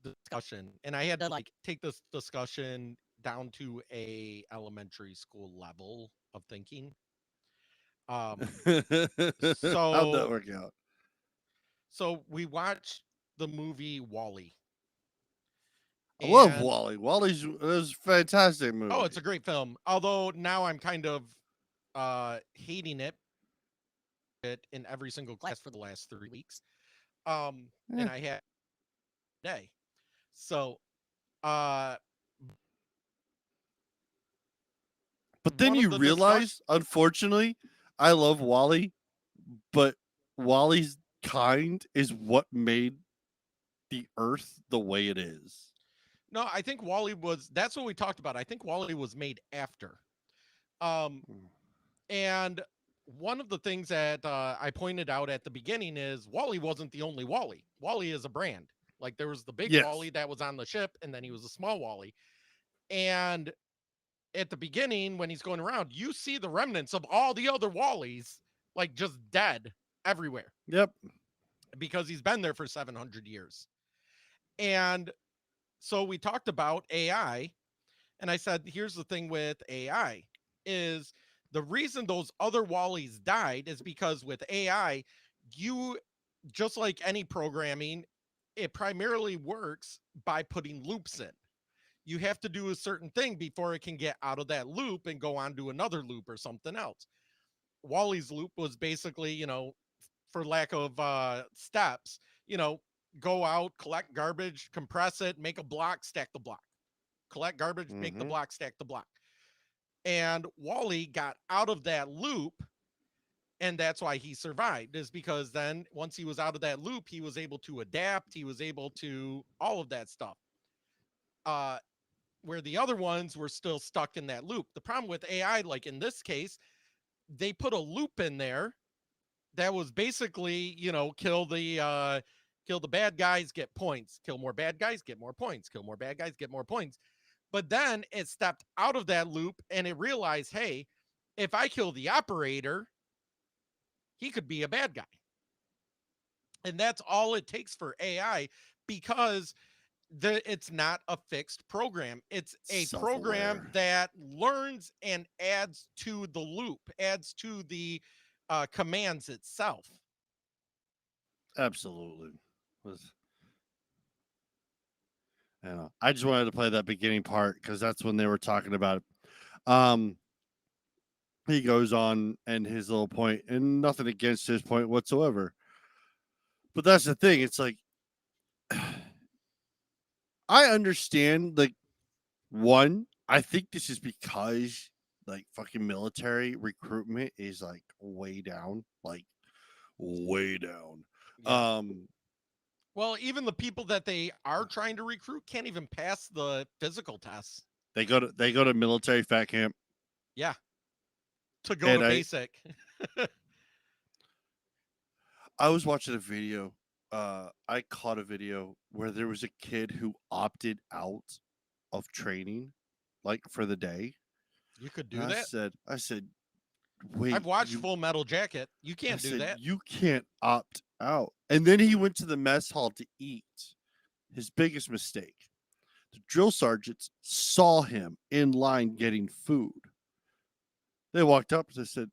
discussion, and I had to take this discussion down to a elementary school level of thinking. How'd that work out? So we watched the movie WALL-E. I love And- Wally. Wally's it was a fantastic movie. Oh, it's a great film. Although now I'm kind of hating it in every single class for the last 3 weeks. And I had day. So But then one of you the realize, unfortunately, I love Wally, but Wally's kind is what made the Earth the way it is. No, I think Wally was that's what we talked about. I think Wally was made after. And one of the things that I pointed out at the beginning is Wally wasn't the only Wally. Wally is a brand. Like there was the big Yes. Wally that was on the ship, and then he was a small Wally. And at the beginning, when he's going around, you see the remnants of all the other Wallies, like just dead everywhere. Yep. Because he's been there for 700 years. And so we talked about AI, and I said, here's the thing with AI is the reason those other Wallies died is because with AI, you just like any programming, it primarily works by putting loops in. You have to do a certain thing before it can get out of that loop and go on to another loop or something else. Wally's loop was basically, you know, for lack of steps, you know, go out, collect garbage, compress it, make a block, stack the block. Collect garbage, make the block, stack the block. And Wally got out of that loop, and that's why he survived, is because then once he was out of that loop, he was able to adapt, he was able to all of that stuff. Where the other ones were still stuck in that loop. The problem with AI, like in this case, they put a loop in there that was basically, you know, kill the bad guys, get points, kill more bad guys, get more points, kill more bad guys, get more points. But then it stepped out of that loop and it realized, hey, if I kill the operator, he could be a bad guy. And that's all it takes for AI, because it's not a fixed program. It's a program Self-aware. that learns and adds to the loop, adds to the commands itself. Absolutely. I just wanted to play that beginning part because that's when they were talking about it. He goes on and his little point, and nothing against his point whatsoever. But that's the thing. It's like I understand, like, one, I think this is because like fucking military recruitment is like way down, like way down. Yeah. Well, even the people that they are trying to recruit can't even pass the physical tests. They go to military fat camp. Yeah. To go And to basic. I was watching a video. I caught a video where there was a kid who opted out of training, like for the day. You could do And that. I said, wait. I've watched Full Metal Jacket. You can't do that. You can't opt out. And then he went to the mess hall to eat. His biggest mistake. The drill sergeants saw him in line getting food. They walked up and they said,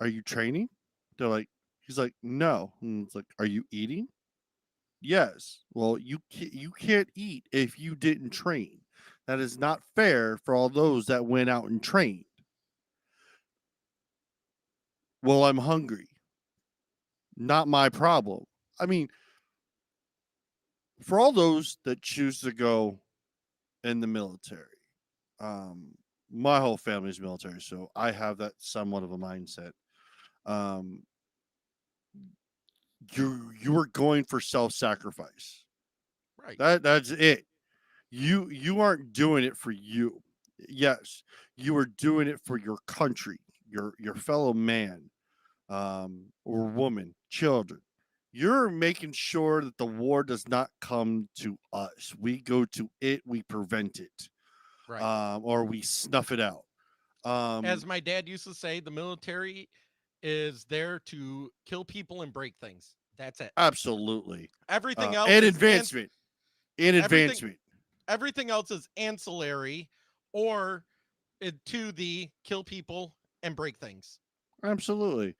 "Are you training?" They're like, he's like, "No." And it's like, "Are you eating?" "Yes." "Well, you can't eat if you didn't train. That is not fair for all those that went out and trained." "Well, I'm hungry." "Not my problem." I mean, for all those that choose to go in the military, my whole family's military, so I have that somewhat of a mindset. You are going for self-sacrifice. Right. That's it. You aren't doing it for you. Yes, you are doing it for your country, your fellow man, or woman, children. You're making sure that the war does not come to us. We go to it, we prevent it. Right. Or we snuff it out. As my dad used to say, the military is there to kill people and break things. That's it. Absolutely. Everything else and is advancement. Everything else is ancillary or to the kill people and break things. Absolutely.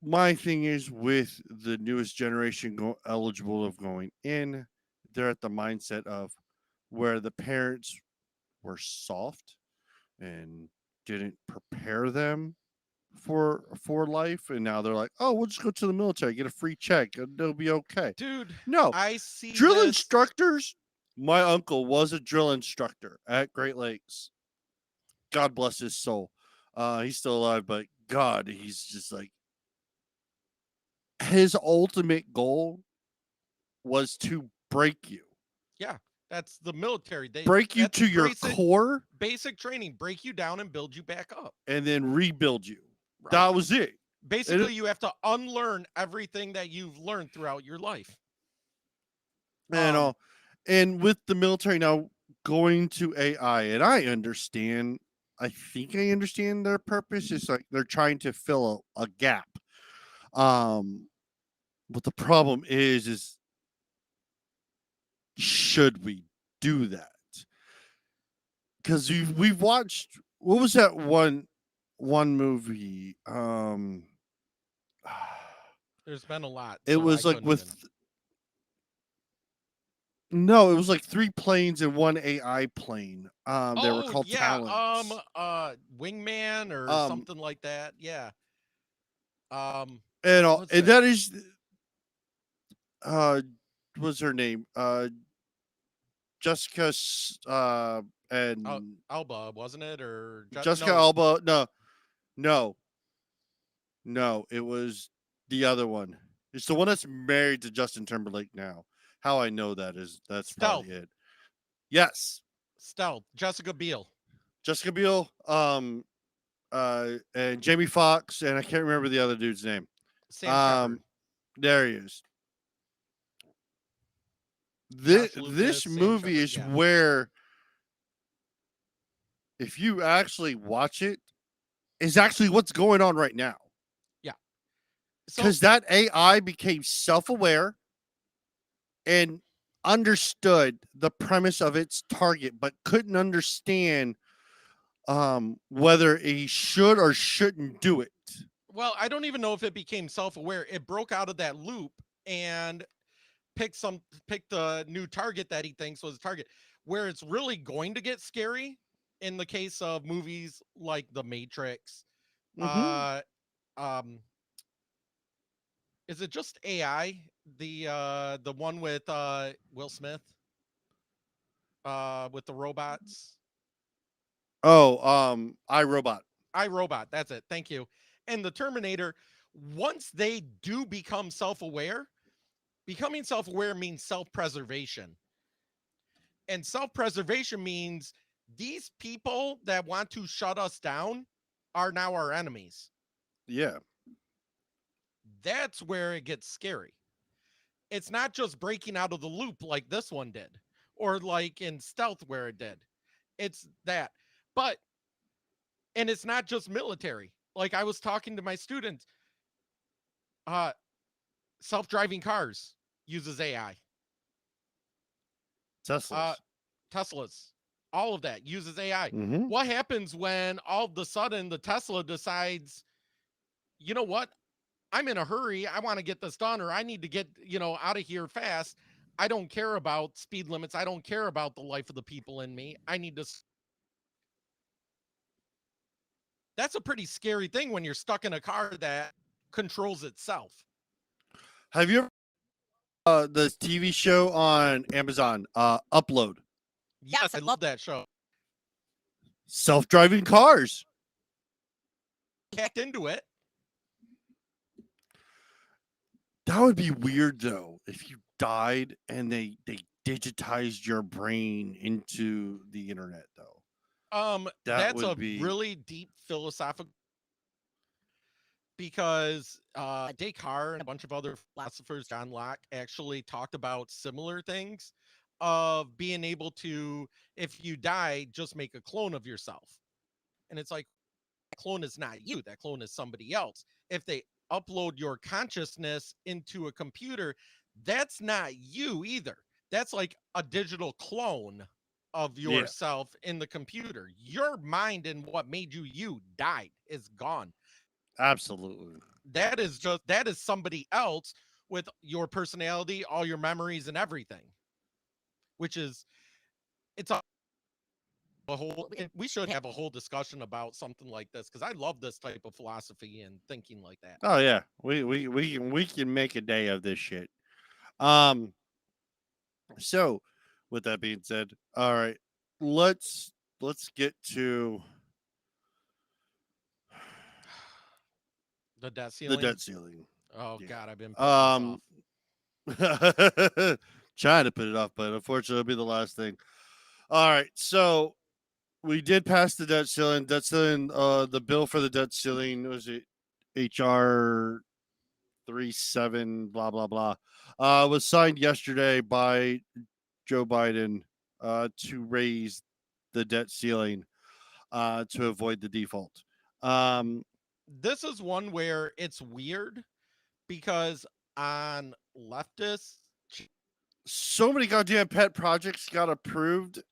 My thing is with the newest generation eligible of going in, they're at the mindset of where the parents were soft and didn't prepare them for life, and now they're like, oh, we'll just go to the military, get a free check, and it'll be okay. Dude, No, I see drill this. instructors. My uncle was a drill instructor at Great Lakes. God bless his soul. He's still alive, but God, he's just like, his ultimate goal was to break you. Yeah, that's the military. Break you that's to your basic- core Basic training, break you down and build you back up. and then rebuild you. Right. That was it. Basically, you have to unlearn everything that you've learned throughout your life. And with the military now going to AI, and I think I understand their purpose. It's like they're trying to fill a gap. But the problem is should we do that? Because we've watched, what was that one movie? There's been a lot. It so was I like couldn't with even- no, it was like 3 planes and 1 AI plane. They were called Talons. Wingman or something like that. Yeah. And what's and that? that is what's her name? Jessica and Alba, wasn't it? Or Jessica no, Alba. No, it was the other one. It's the one that's married to Justin Timberlake now. How I know that is that's Stealth. probably it. Yes. Stealth. Jessica Biel. Jessica Biel, and Jamie Foxx, and I can't remember the other dude's name. Sam Shepard. There he is. This Josh Lucas, this Sam movie Shepard, is yeah. where, if you actually watch it, is actually what's going on right now. So, Because that AI became self-aware and understood the premise of its target, but couldn't understand whether he should or shouldn't do it. well, I don't even know if it became self-aware. It broke out of that loop and picked the new target that he thinks was a target. Where it's really going to get scary in the case of movies like The Matrix. Is it just AI? The one with Will Smith? With the robots? Oh, iRobot. iRobot, that's it. Thank you. And the Terminator, once they do become self-aware, becoming self-aware means self-preservation. And self-preservation means these people that want to shut us down are now our enemies. Yeah. That's where it gets scary. It's not just breaking out of the loop like this one did, or like in Stealth where it did. It's that. And it's not just military. Like I was talking to my students, self-driving cars uses AI. Teslas, all of that uses AI. Mhm. What happens when all of a sudden the Tesla decides, you know what? I'm in a hurry. I want to get this done, or I need to get, out of here fast. I don't care about speed limits. I don't care about the life of the people in me. I need to. That's a pretty scary thing when you're stuck in a car that controls itself. Have you ever the TV show on Amazon, Upload? Yes, I love that show. Self-driving cars. Hacked into it. That would be weird though, if you died and they digitized your brain into the internet though. That's would a be- really deep philosophical, because Descartes and a bunch of other philosophers, John Locke, actually talked about similar things of being able to, if you die, just make a clone of yourself. And it's like, that clone is not you, that clone is somebody else. If they upload your consciousness into a computer, that's not you either. That's like a digital clone of yourself in the computer. Your mind and what made you died, is gone. Absolutely. That is somebody else with your personality, all your memories and everything. which is it's a whole. We should have a whole discussion about something like this because I love this type of philosophy and thinking like that. Oh yeah, we can make a day of this shit. So with that being said, all right, let's get to The debt the ceiling. debt ceiling. Oh Yeah. God, I've been putting this off. Trying to put it off, but unfortunately it'll be the last thing. All right, so we did pass the debt ceiling. Debt ceiling, the bill for the debt ceiling was it HR 37 blah blah blah. Was signed yesterday by Joe Biden to raise the debt ceiling to avoid the default. This is one where it's weird because on leftists, So many goddamn pet projects got approved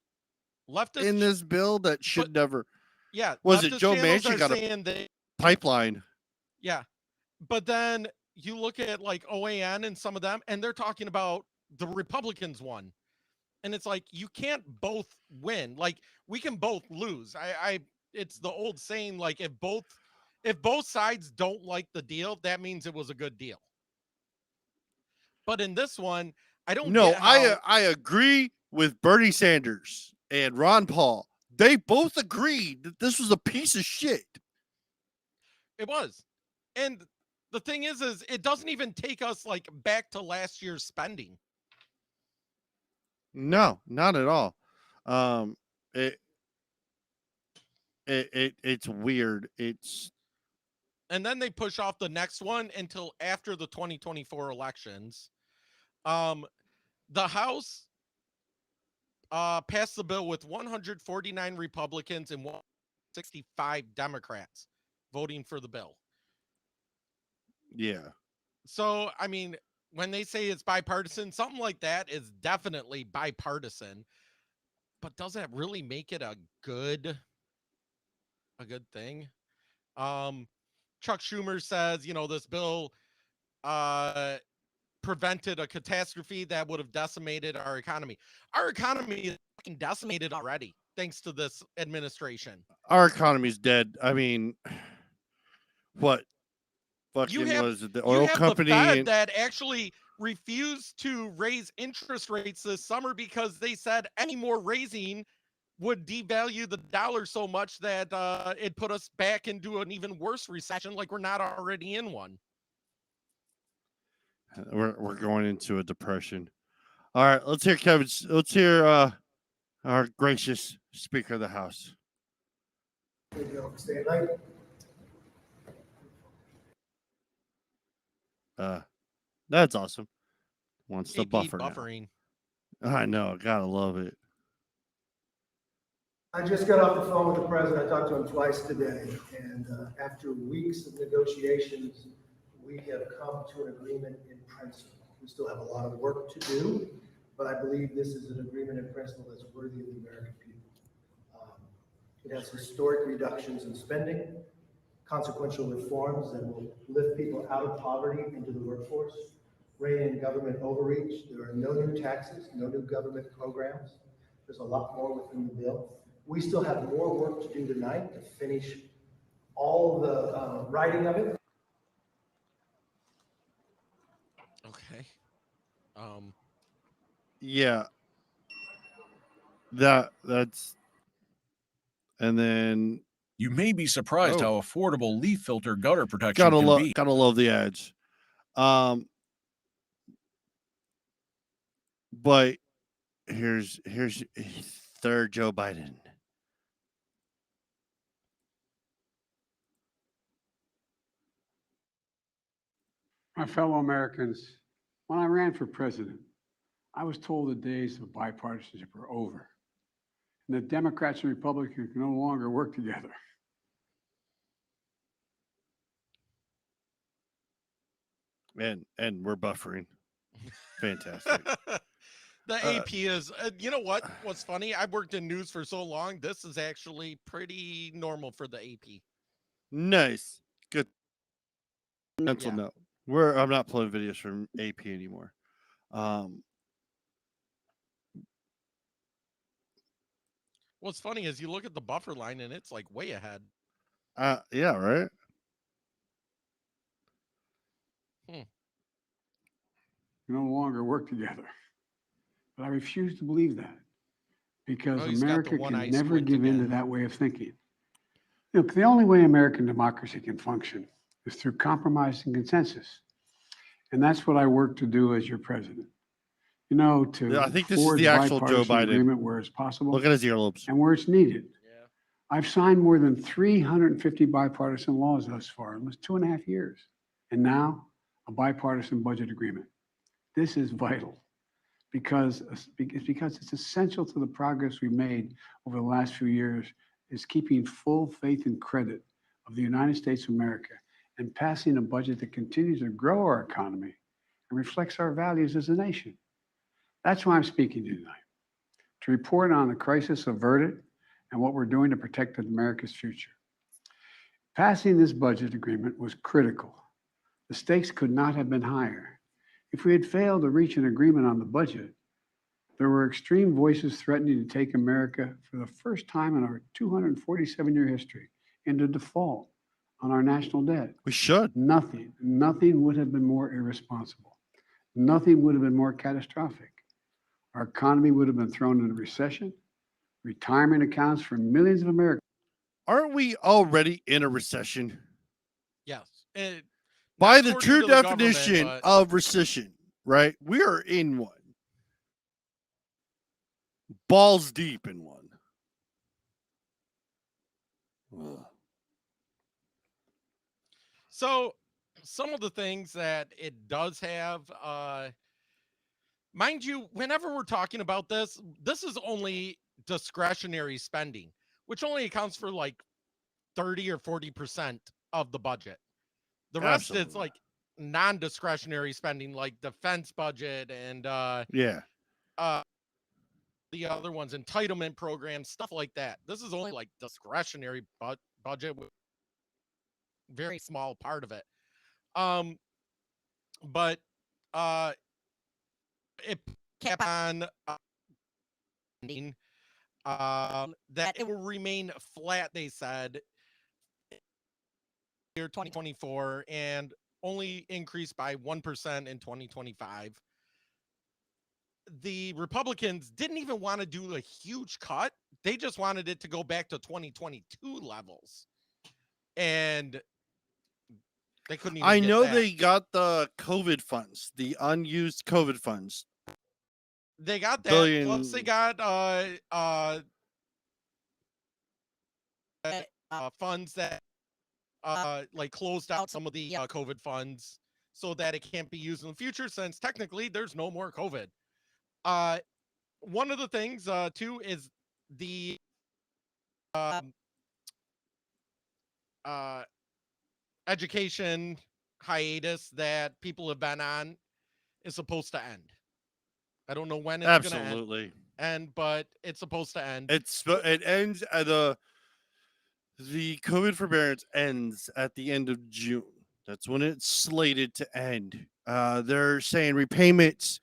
leftists in this bill that should never. Yeah, Was it leftist Joe channels Manchin are got a saying that pipeline? yeah, but then you look at like OAN and some of them, and they're talking about the Republicans won, and it's like you can't both win. Like we can both lose. It's the old saying, like if both sides don't like the deal, that means it was a good deal. But in this one, I don't. No, get how, I agree with Bernie Sanders and Ron Paul. They both agreed that this was a piece of shit. It was. And the thing is it doesn't even take us like back to last year's spending. No, not at all. It's weird. And then they push off the next one until after the 2024 elections. The House passed the bill with 149 Republicans and 165 Democrats voting for the bill. Yeah. So, I mean, when they say it's bipartisan, something like that is definitely bipartisan. But does that really make it a good thing? Chuck Schumer says, this bill prevented a catastrophe that would have decimated our economy. Our economy is fucking decimated already, thanks to this administration. Our economy's dead. I mean, what? Fucking was it the oil company? The Fed that actually refused to raise interest rates this summer because they said any more raising would devalue the dollar so much that it put us back into an even worse recession, like we're not already in one. We're going into a depression. All right, let's hear Kevin. Let's hear our gracious Speaker of the House. That's awesome. Wants the AP buffer now. buffering. I know, gotta love it. I just got off the phone with the president. I talked to him twice today, and after weeks of negotiations, we have come to an agreement in principle. We still have a lot of work to do, but I believe this is an agreement in principle that's worthy of the American people. It has historic reductions in spending, consequential reforms that will lift people out of poverty into the workforce, rein in government overreach. There are no new taxes, no new government programs. There's a lot more within the bill. We still have more work to do tonight to finish all the writing of it. Okay. Yeah. That's and then you may be surprised how affordable leaf filter gutter protection can be. Gotta love the ads. But here's third Joe Biden. My fellow Americans, when I ran for president, I was told the days of bipartisanship are over, and that Democrats and Republicans can no longer work together. And we're buffering. Fantastic. The AP is, you know what? What's funny? I've worked in news for so long. This is actually pretty normal for the AP. Nice. Good. Mental note. I'm not pulling videos from AP anymore. What's funny is you look at the buffer line and it's like way ahead. Yeah, right. We no longer work together. But I refuse to believe that because Oh, he's got the America one can eye never squint give in to again. that way of thinking. Look, the only way American democracy can function is through compromise and consensus. And that's what I work to do as your president. You know, to Yeah, I think this is forge the actual Joe bipartisan Biden. agreement where it's possible Look at his earlobes. and where it's needed. I've signed more than 350 bipartisan laws thus far in almost 2.5 years. And now a bipartisan budget agreement. This is vital because it's essential to the progress we've made over the last few years is keeping full faith and credit of the United States of America and passing a budget that continues to grow our economy and reflects our values as a nation. That's why I'm speaking to you tonight, to report on the crisis averted and what we're doing to protect America's future. Passing this budget agreement was critical. The stakes could not have been higher. If we had failed to reach an agreement on the budget, there were extreme voices threatening to take America for the first time in our 247-year history into default on our national debt. We should. Nothing would have been more irresponsible. Nothing would have been more catastrophic. Our economy would have been thrown into recession. Retirement accounts for millions of Americans. Aren't we already in a recession? Yes. By the according true to the government, definition but- of recession, right? We are in one. Balls deep in one. Ugh. So some of the things that it does have, mind you, whenever we're talking about this is only discretionary spending, which only accounts for like 30 or 40% of the budget. The rest is Absolutely. like non-discretionary spending, like defense budget and Yeah. the other ones, entitlement programs, stuff like that. This is only like discretionary budget, with very small part of it. But it kept on that it will remain flat, they said, year 2024 and only increase by 1% in 2025. The Republicans didn't even want to do a huge cut. They just wanted it to go back to 2022 levels. And they couldn't even I get know that. they got the COVID funds, the unused COVID funds. They got that. Billion. Plus they got funds that like closed out some of the COVID funds so that it can't be used in the future, since technically there's no more COVID. One of the things too is the education hiatus that people have been on is supposed to end. I don't know when it's going to Absolutely. end, but it's supposed to end. It ends at the COVID forbearance ends at the end of June. That's when it's slated to end. They're saying repayments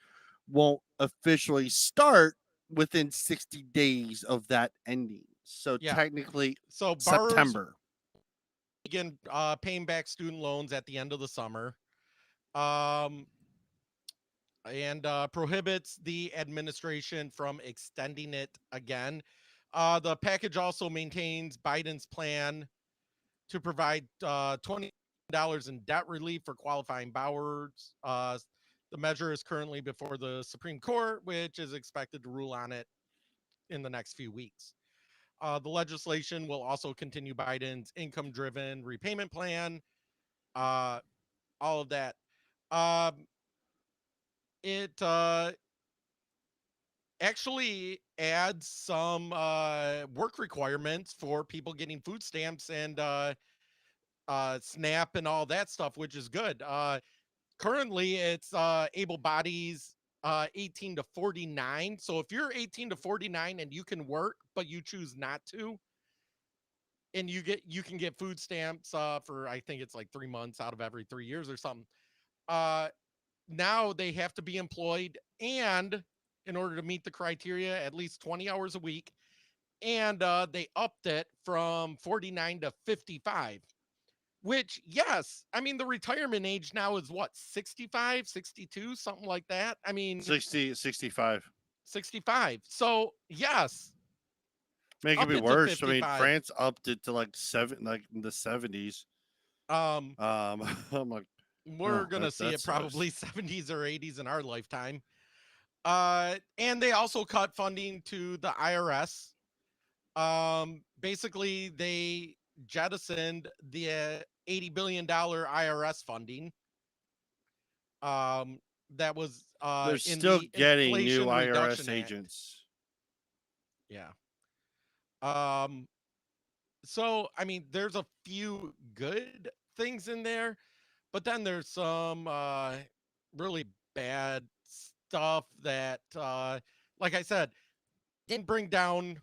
won't officially start within 60 days of that ending. So Yeah. technically, So borrowers September. begin paying back student loans at the end of the summer, and prohibits the administration from extending it again. The package also maintains Biden's plan to provide $20 in debt relief for qualifying borrowers. The measure is currently before the Supreme Court, which is expected to rule on it in the next few weeks. The legislation will also continue Biden's income-driven repayment plan, all of that. It actually adds some work requirements for people getting food stamps and SNAP and all that stuff, which is good. Currently, it's able bodies 18 to 49. So if you're 18 to 49 and you can work, but you choose not to, and you can get food stamps for, I think it's like 3 months out of every 3 years or something. Now they have to be employed, and in order to meet the criteria, at least 20 hours a week and they upped it from 49 to 55. Which, yes, I mean, the retirement age now is what, 65, 62, something like that. I mean, 65. 65. So, yes. Make it Up be it to worse. I mean, 55. France upped it to like in the 70s. Um, I'm like, we're oh, gonna see that it sucks. probably 70s or 80s in our lifetime. And they also cut funding to the IRS. Basically, they jettisoned the $80 billion IRS funding. That was They're in still the getting new Inflation IRS Reduction Act. agents. Yeah. So I mean, there's a few good things in there, but then there's some really bad stuff that like I said, didn't bring down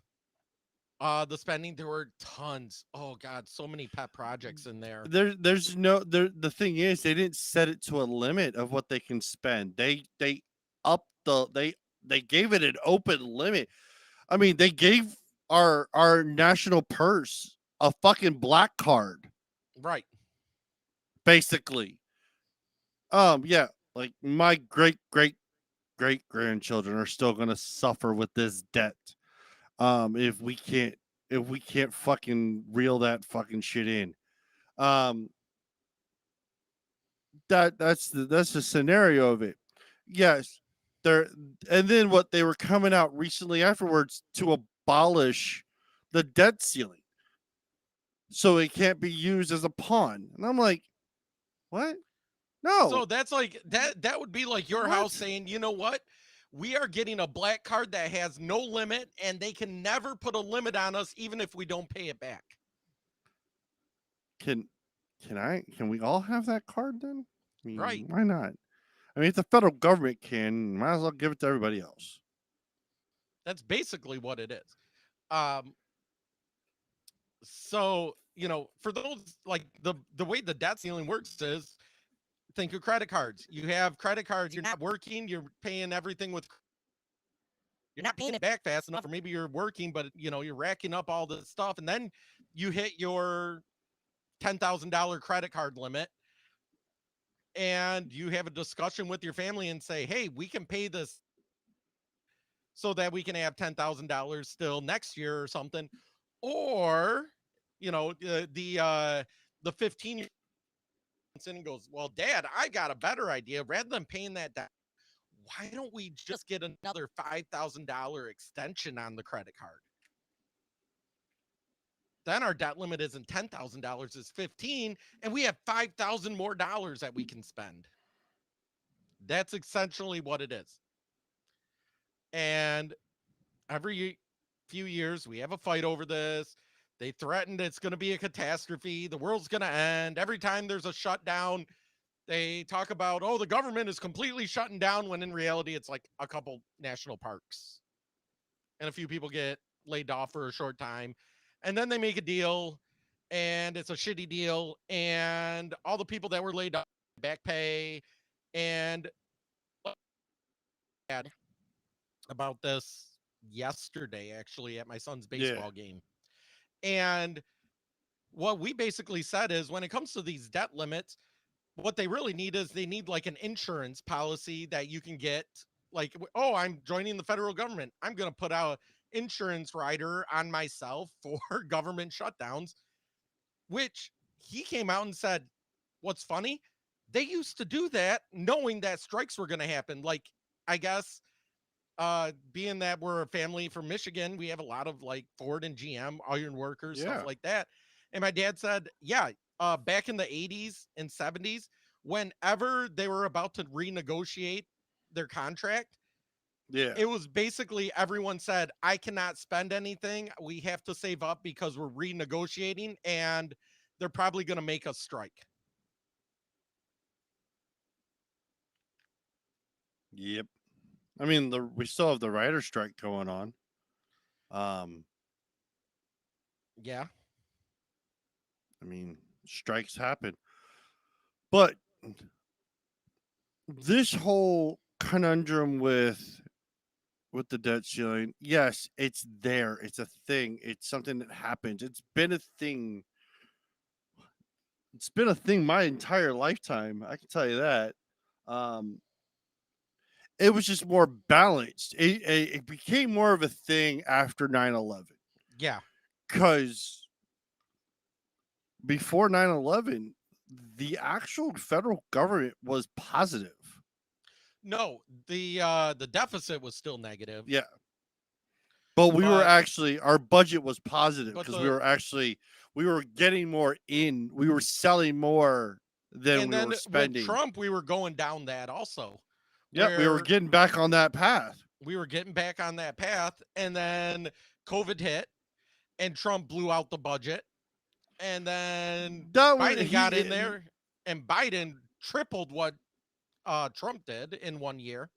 the spending. There were tons. Oh God, so many pet projects in there. There's no there. The thing is, they didn't set it to a limit of what they can spend. They upped they gave it an open limit. I mean, they gave our national purse a fucking black card, Right. basically. Yeah, like my great grandchildren are still gonna suffer with this debt. If we can't fucking reel that fucking shit in. That's the scenario of it. Yes, there, and then what they were coming out recently afterwards to abolish the debt ceiling, so it can't be used as a pawn. And I'm like, what? No. So that's like that would be like your house saying, you know what? We are getting a black card that has no limit, and they can never put a limit on us, even if we don't pay it back. Can we all have that card then? I mean, Right. Why not? I mean, if the federal government can, might as well give it to everybody else. That's basically what it is. So, you know, for those, like, the way the debt ceiling works is, think of credit cards. You have credit cards, you're not working, you're paying everything with, you're not paying it back fast enough, or maybe you're working, but you know, you're racking up all this stuff, and then you hit your $10,000 credit card limit, and you have a discussion with your family and say, hey, we can pay this so that we can have $10,000 still next year or something. Or, you know, the 15-year and goes, well, Dad, I got a better idea. Rather than paying that debt, why don't we just get another $5,000 extension on the credit card? Then our debt limit isn't $10,000, it's 15, and we have $5,000 more dollars that we can spend. That's essentially what it is. And every few years we have a fight over this. They threatened it's going to be a catastrophe. The world's going to end. Every time there's a shutdown, they talk about, oh, the government is completely shutting down, when in reality it's like a couple national parks and a few people get laid off for a short time. And then they make a deal, and it's a shitty deal, and all the people that were laid off back pay. And about this yesterday, actually, at my son's baseball game. And what we basically said is, when it comes to these debt limits, what they really need is they need like an insurance policy that you can get, like, oh, I'm joining the federal government, I'm going to put out an insurance rider on myself for government shutdowns. Which he came out and said, what's funny, they used to do that knowing that strikes were going to happen. Like, I guess being that we're a family from Michigan, we have a lot of like Ford and GM iron workers, stuff like that. And my dad said, yeah, back in the 80s and 70s, whenever they were about to renegotiate their contract, it was basically everyone said, I cannot spend anything. We have to save up because we're renegotiating, and they're probably going to make us strike. Yep. I mean, we still have the writer strike going on. Yeah. I mean, strikes happen. But this whole conundrum with with the debt ceiling. Yes, it's there. It's a thing. It's something that happens. It's been a thing. It's been a thing my entire lifetime. I can tell you that. Um, it was just more balanced. It became more of a thing after 9/11 Yeah. because before 9/11, the actual federal government was positive. No, the deficit was still negative. Yeah. But we were But- actually, our budget was positive But because the- we were getting more in. We were selling more than and we then were spending. with Trump, we were going down that also. Yeah, we were where getting back on that path. we were getting back on that path, and then COVID hit, and Trump blew out the budget, and then That was- Biden got in he- there, and Biden tripled what Trump did in 1 year.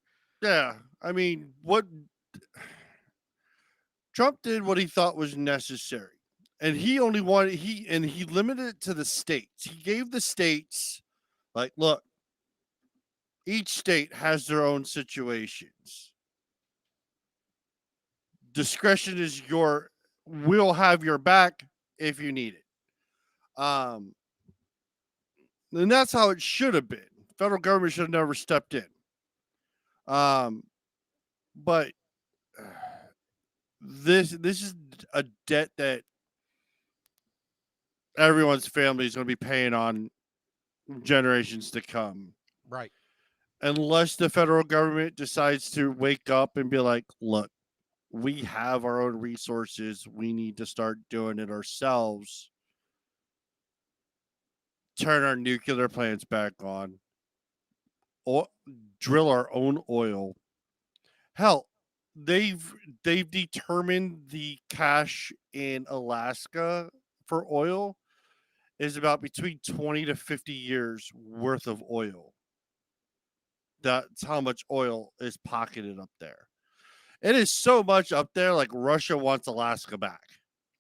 Yeah, I mean, what Trump did what he thought was necessary, and he only wanted he limited it to the states. He gave the states like, look, each state has their own situations. Discretion is we'll have your back if you need it. And that's how it should have been. Federal government should have never stepped in. But this is a debt that everyone's family is going to be paying on generations to come. Right. Unless the federal government decides to wake up and be like, look, we have our own resources. We need to start doing it ourselves. Turn our nuclear plants back on. Or drill our own oil. Hell, they've determined the cache in Alaska for oil is about between 20 to 50 years worth of oil. That's how much oil is pocketed up there. It is so much up there, like Russia wants Alaska back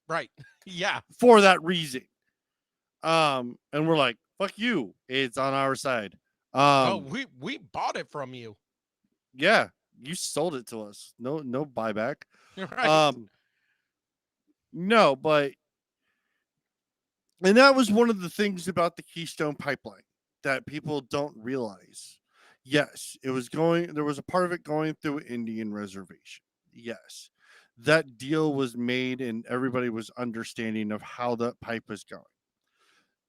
Right. Yeah. for that reason. And we're like, fuck you. It's on our side. Oh, we bought it from you. Yeah, you sold it to us. No buyback. Right. No, but and that was one of the things about the Keystone Pipeline that people don't realize. Yes, there was a part of it going through Indian reservation. Yes. That deal was made and everybody was understanding of how that pipe was going.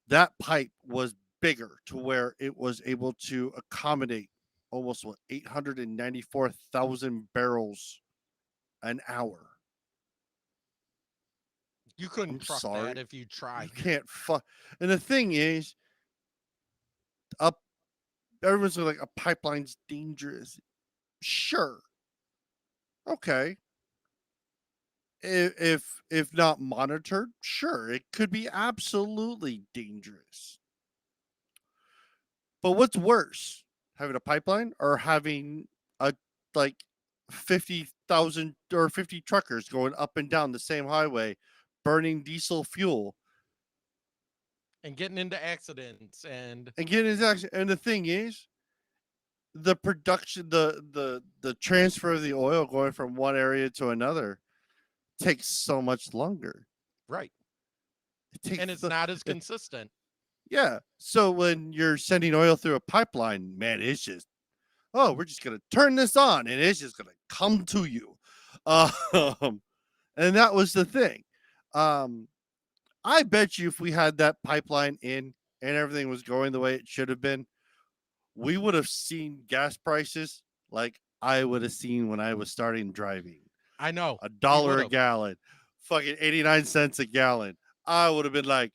That pipe was bigger to where it was able to accommodate almost 894,000 barrels an hour. You couldn't I'm truck sorry. that if you tried. You can't fuck. And the thing is, everyone's like, a pipeline's dangerous. Sure. Okay. If not monitored, sure, it could be absolutely dangerous. But what's worse, having a pipeline or having a 50,000 or 50 truckers going up and down the same highway, burning diesel fuel And getting into accidents and getting into accident? And the thing is, the production, the transfer of the oil going from one area to another takes so much longer. right. It takes And it's not as consistent. Yeah. So when you're sending oil through a pipeline, man, it's just, oh, we're just gonna turn this on and it's just gonna come to you. And that was the thing. I bet you if we had that pipeline in and everything was going the way it should have been, we would have seen gas prices like I would have seen when I was starting driving. I know. $1 a would've. gallon, fucking 89 cents a gallon. I would have been like,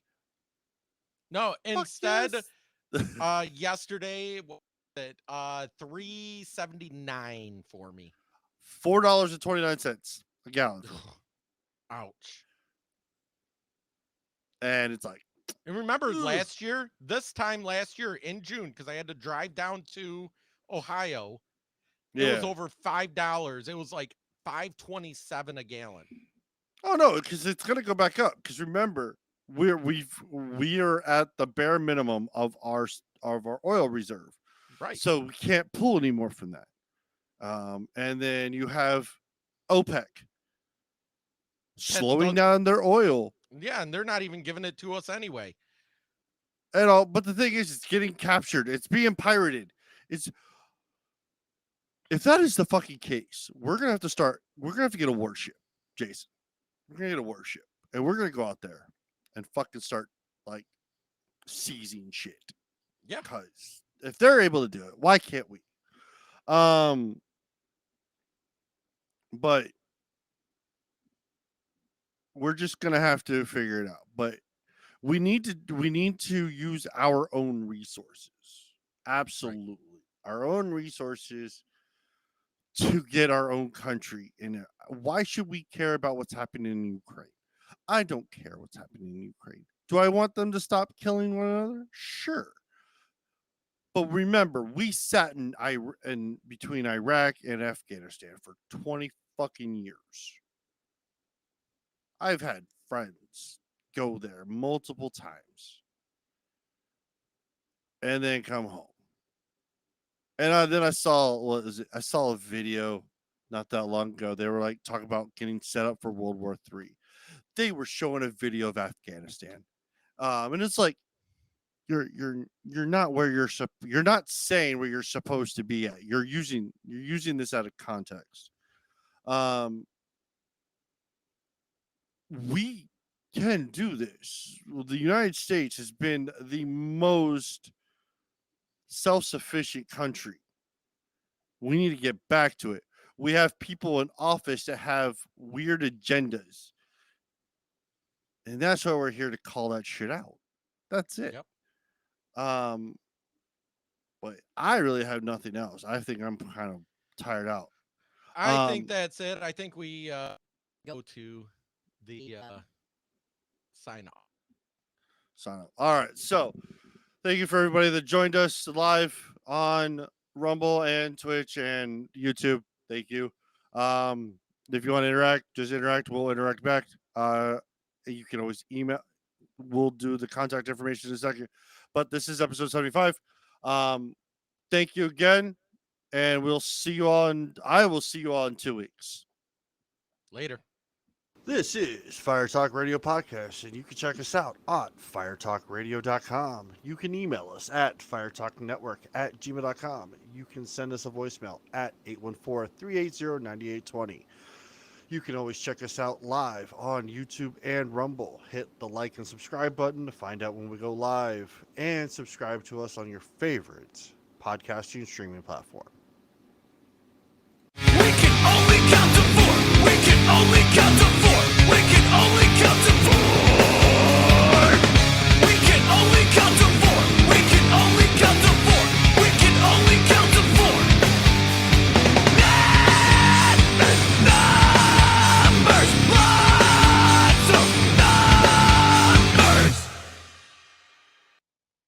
No, instead, yes. yesterday, what was it? $3.79 for me. $4.29 a gallon. Ouch. And it's like, And remember Ugh. this time last year in June, because I had to drive down to Ohio. It yeah. was over $5. It was like $5.27 a gallon. Oh no, because it's gonna go back up. Because remember, we are at the bare minimum of our oil reserve, Right. so we can't pull any more from that. And then you have OPEC slowing done- down their oil Yeah, and they're not even giving it to us anyway. and all. But the thing is, it's getting captured. It's being pirated. It's if that is the fucking case, we're gonna have to get a warship, Jason. We're gonna get a warship, and we're gonna go out there and fucking start like seizing shit. Yeah. Because if they're able to do it, why can't we? But we're just gonna have to figure it out. But we need to use our own resources. Absolutely. Our own resources to get our own country in it. Why should we care about what's happening in Ukraine? I don't care what's happening in Ukraine. Do I want them to stop killing one another? Sure. But remember, we sat in between Iraq and Afghanistan for 20 fucking years. I've had friends go there multiple times and then come home. And then I saw I saw a video not that long ago. They were like talking about getting set up for World War III. They were showing a video of Afghanistan, and it's like you're not where you're not saying where you're supposed to be at. You're using this out of context. We can do this. The United States has been the most self-sufficient country. We need to get back to it. We have people in office that have weird agendas. And that's why we're here to call that shit out. That's it. Yep. But I really have nothing else. I think I'm kind of tired out. I think that's it. I think we go to the sign off. Sign up. All right. So thank you for everybody that joined us live on Rumble and Twitch and YouTube. Thank you. If you want to interact, just interact. We'll interact back. You can always email. We'll do the contact information in a second. But this is episode 75. Thank you again. And we'll see you all. I will see you all in 2 weeks. Later. This is Fire Talk Radio Podcast, and you can check us out on firetalkradio.com. You can email us at firetalknetwork@gmail.com. You can send us a voicemail at 814-380-9820. You can always check us out live on YouTube and Rumble. Hit the like and subscribe button to find out when we go live, and subscribe to us on your favorite podcasting streaming platform.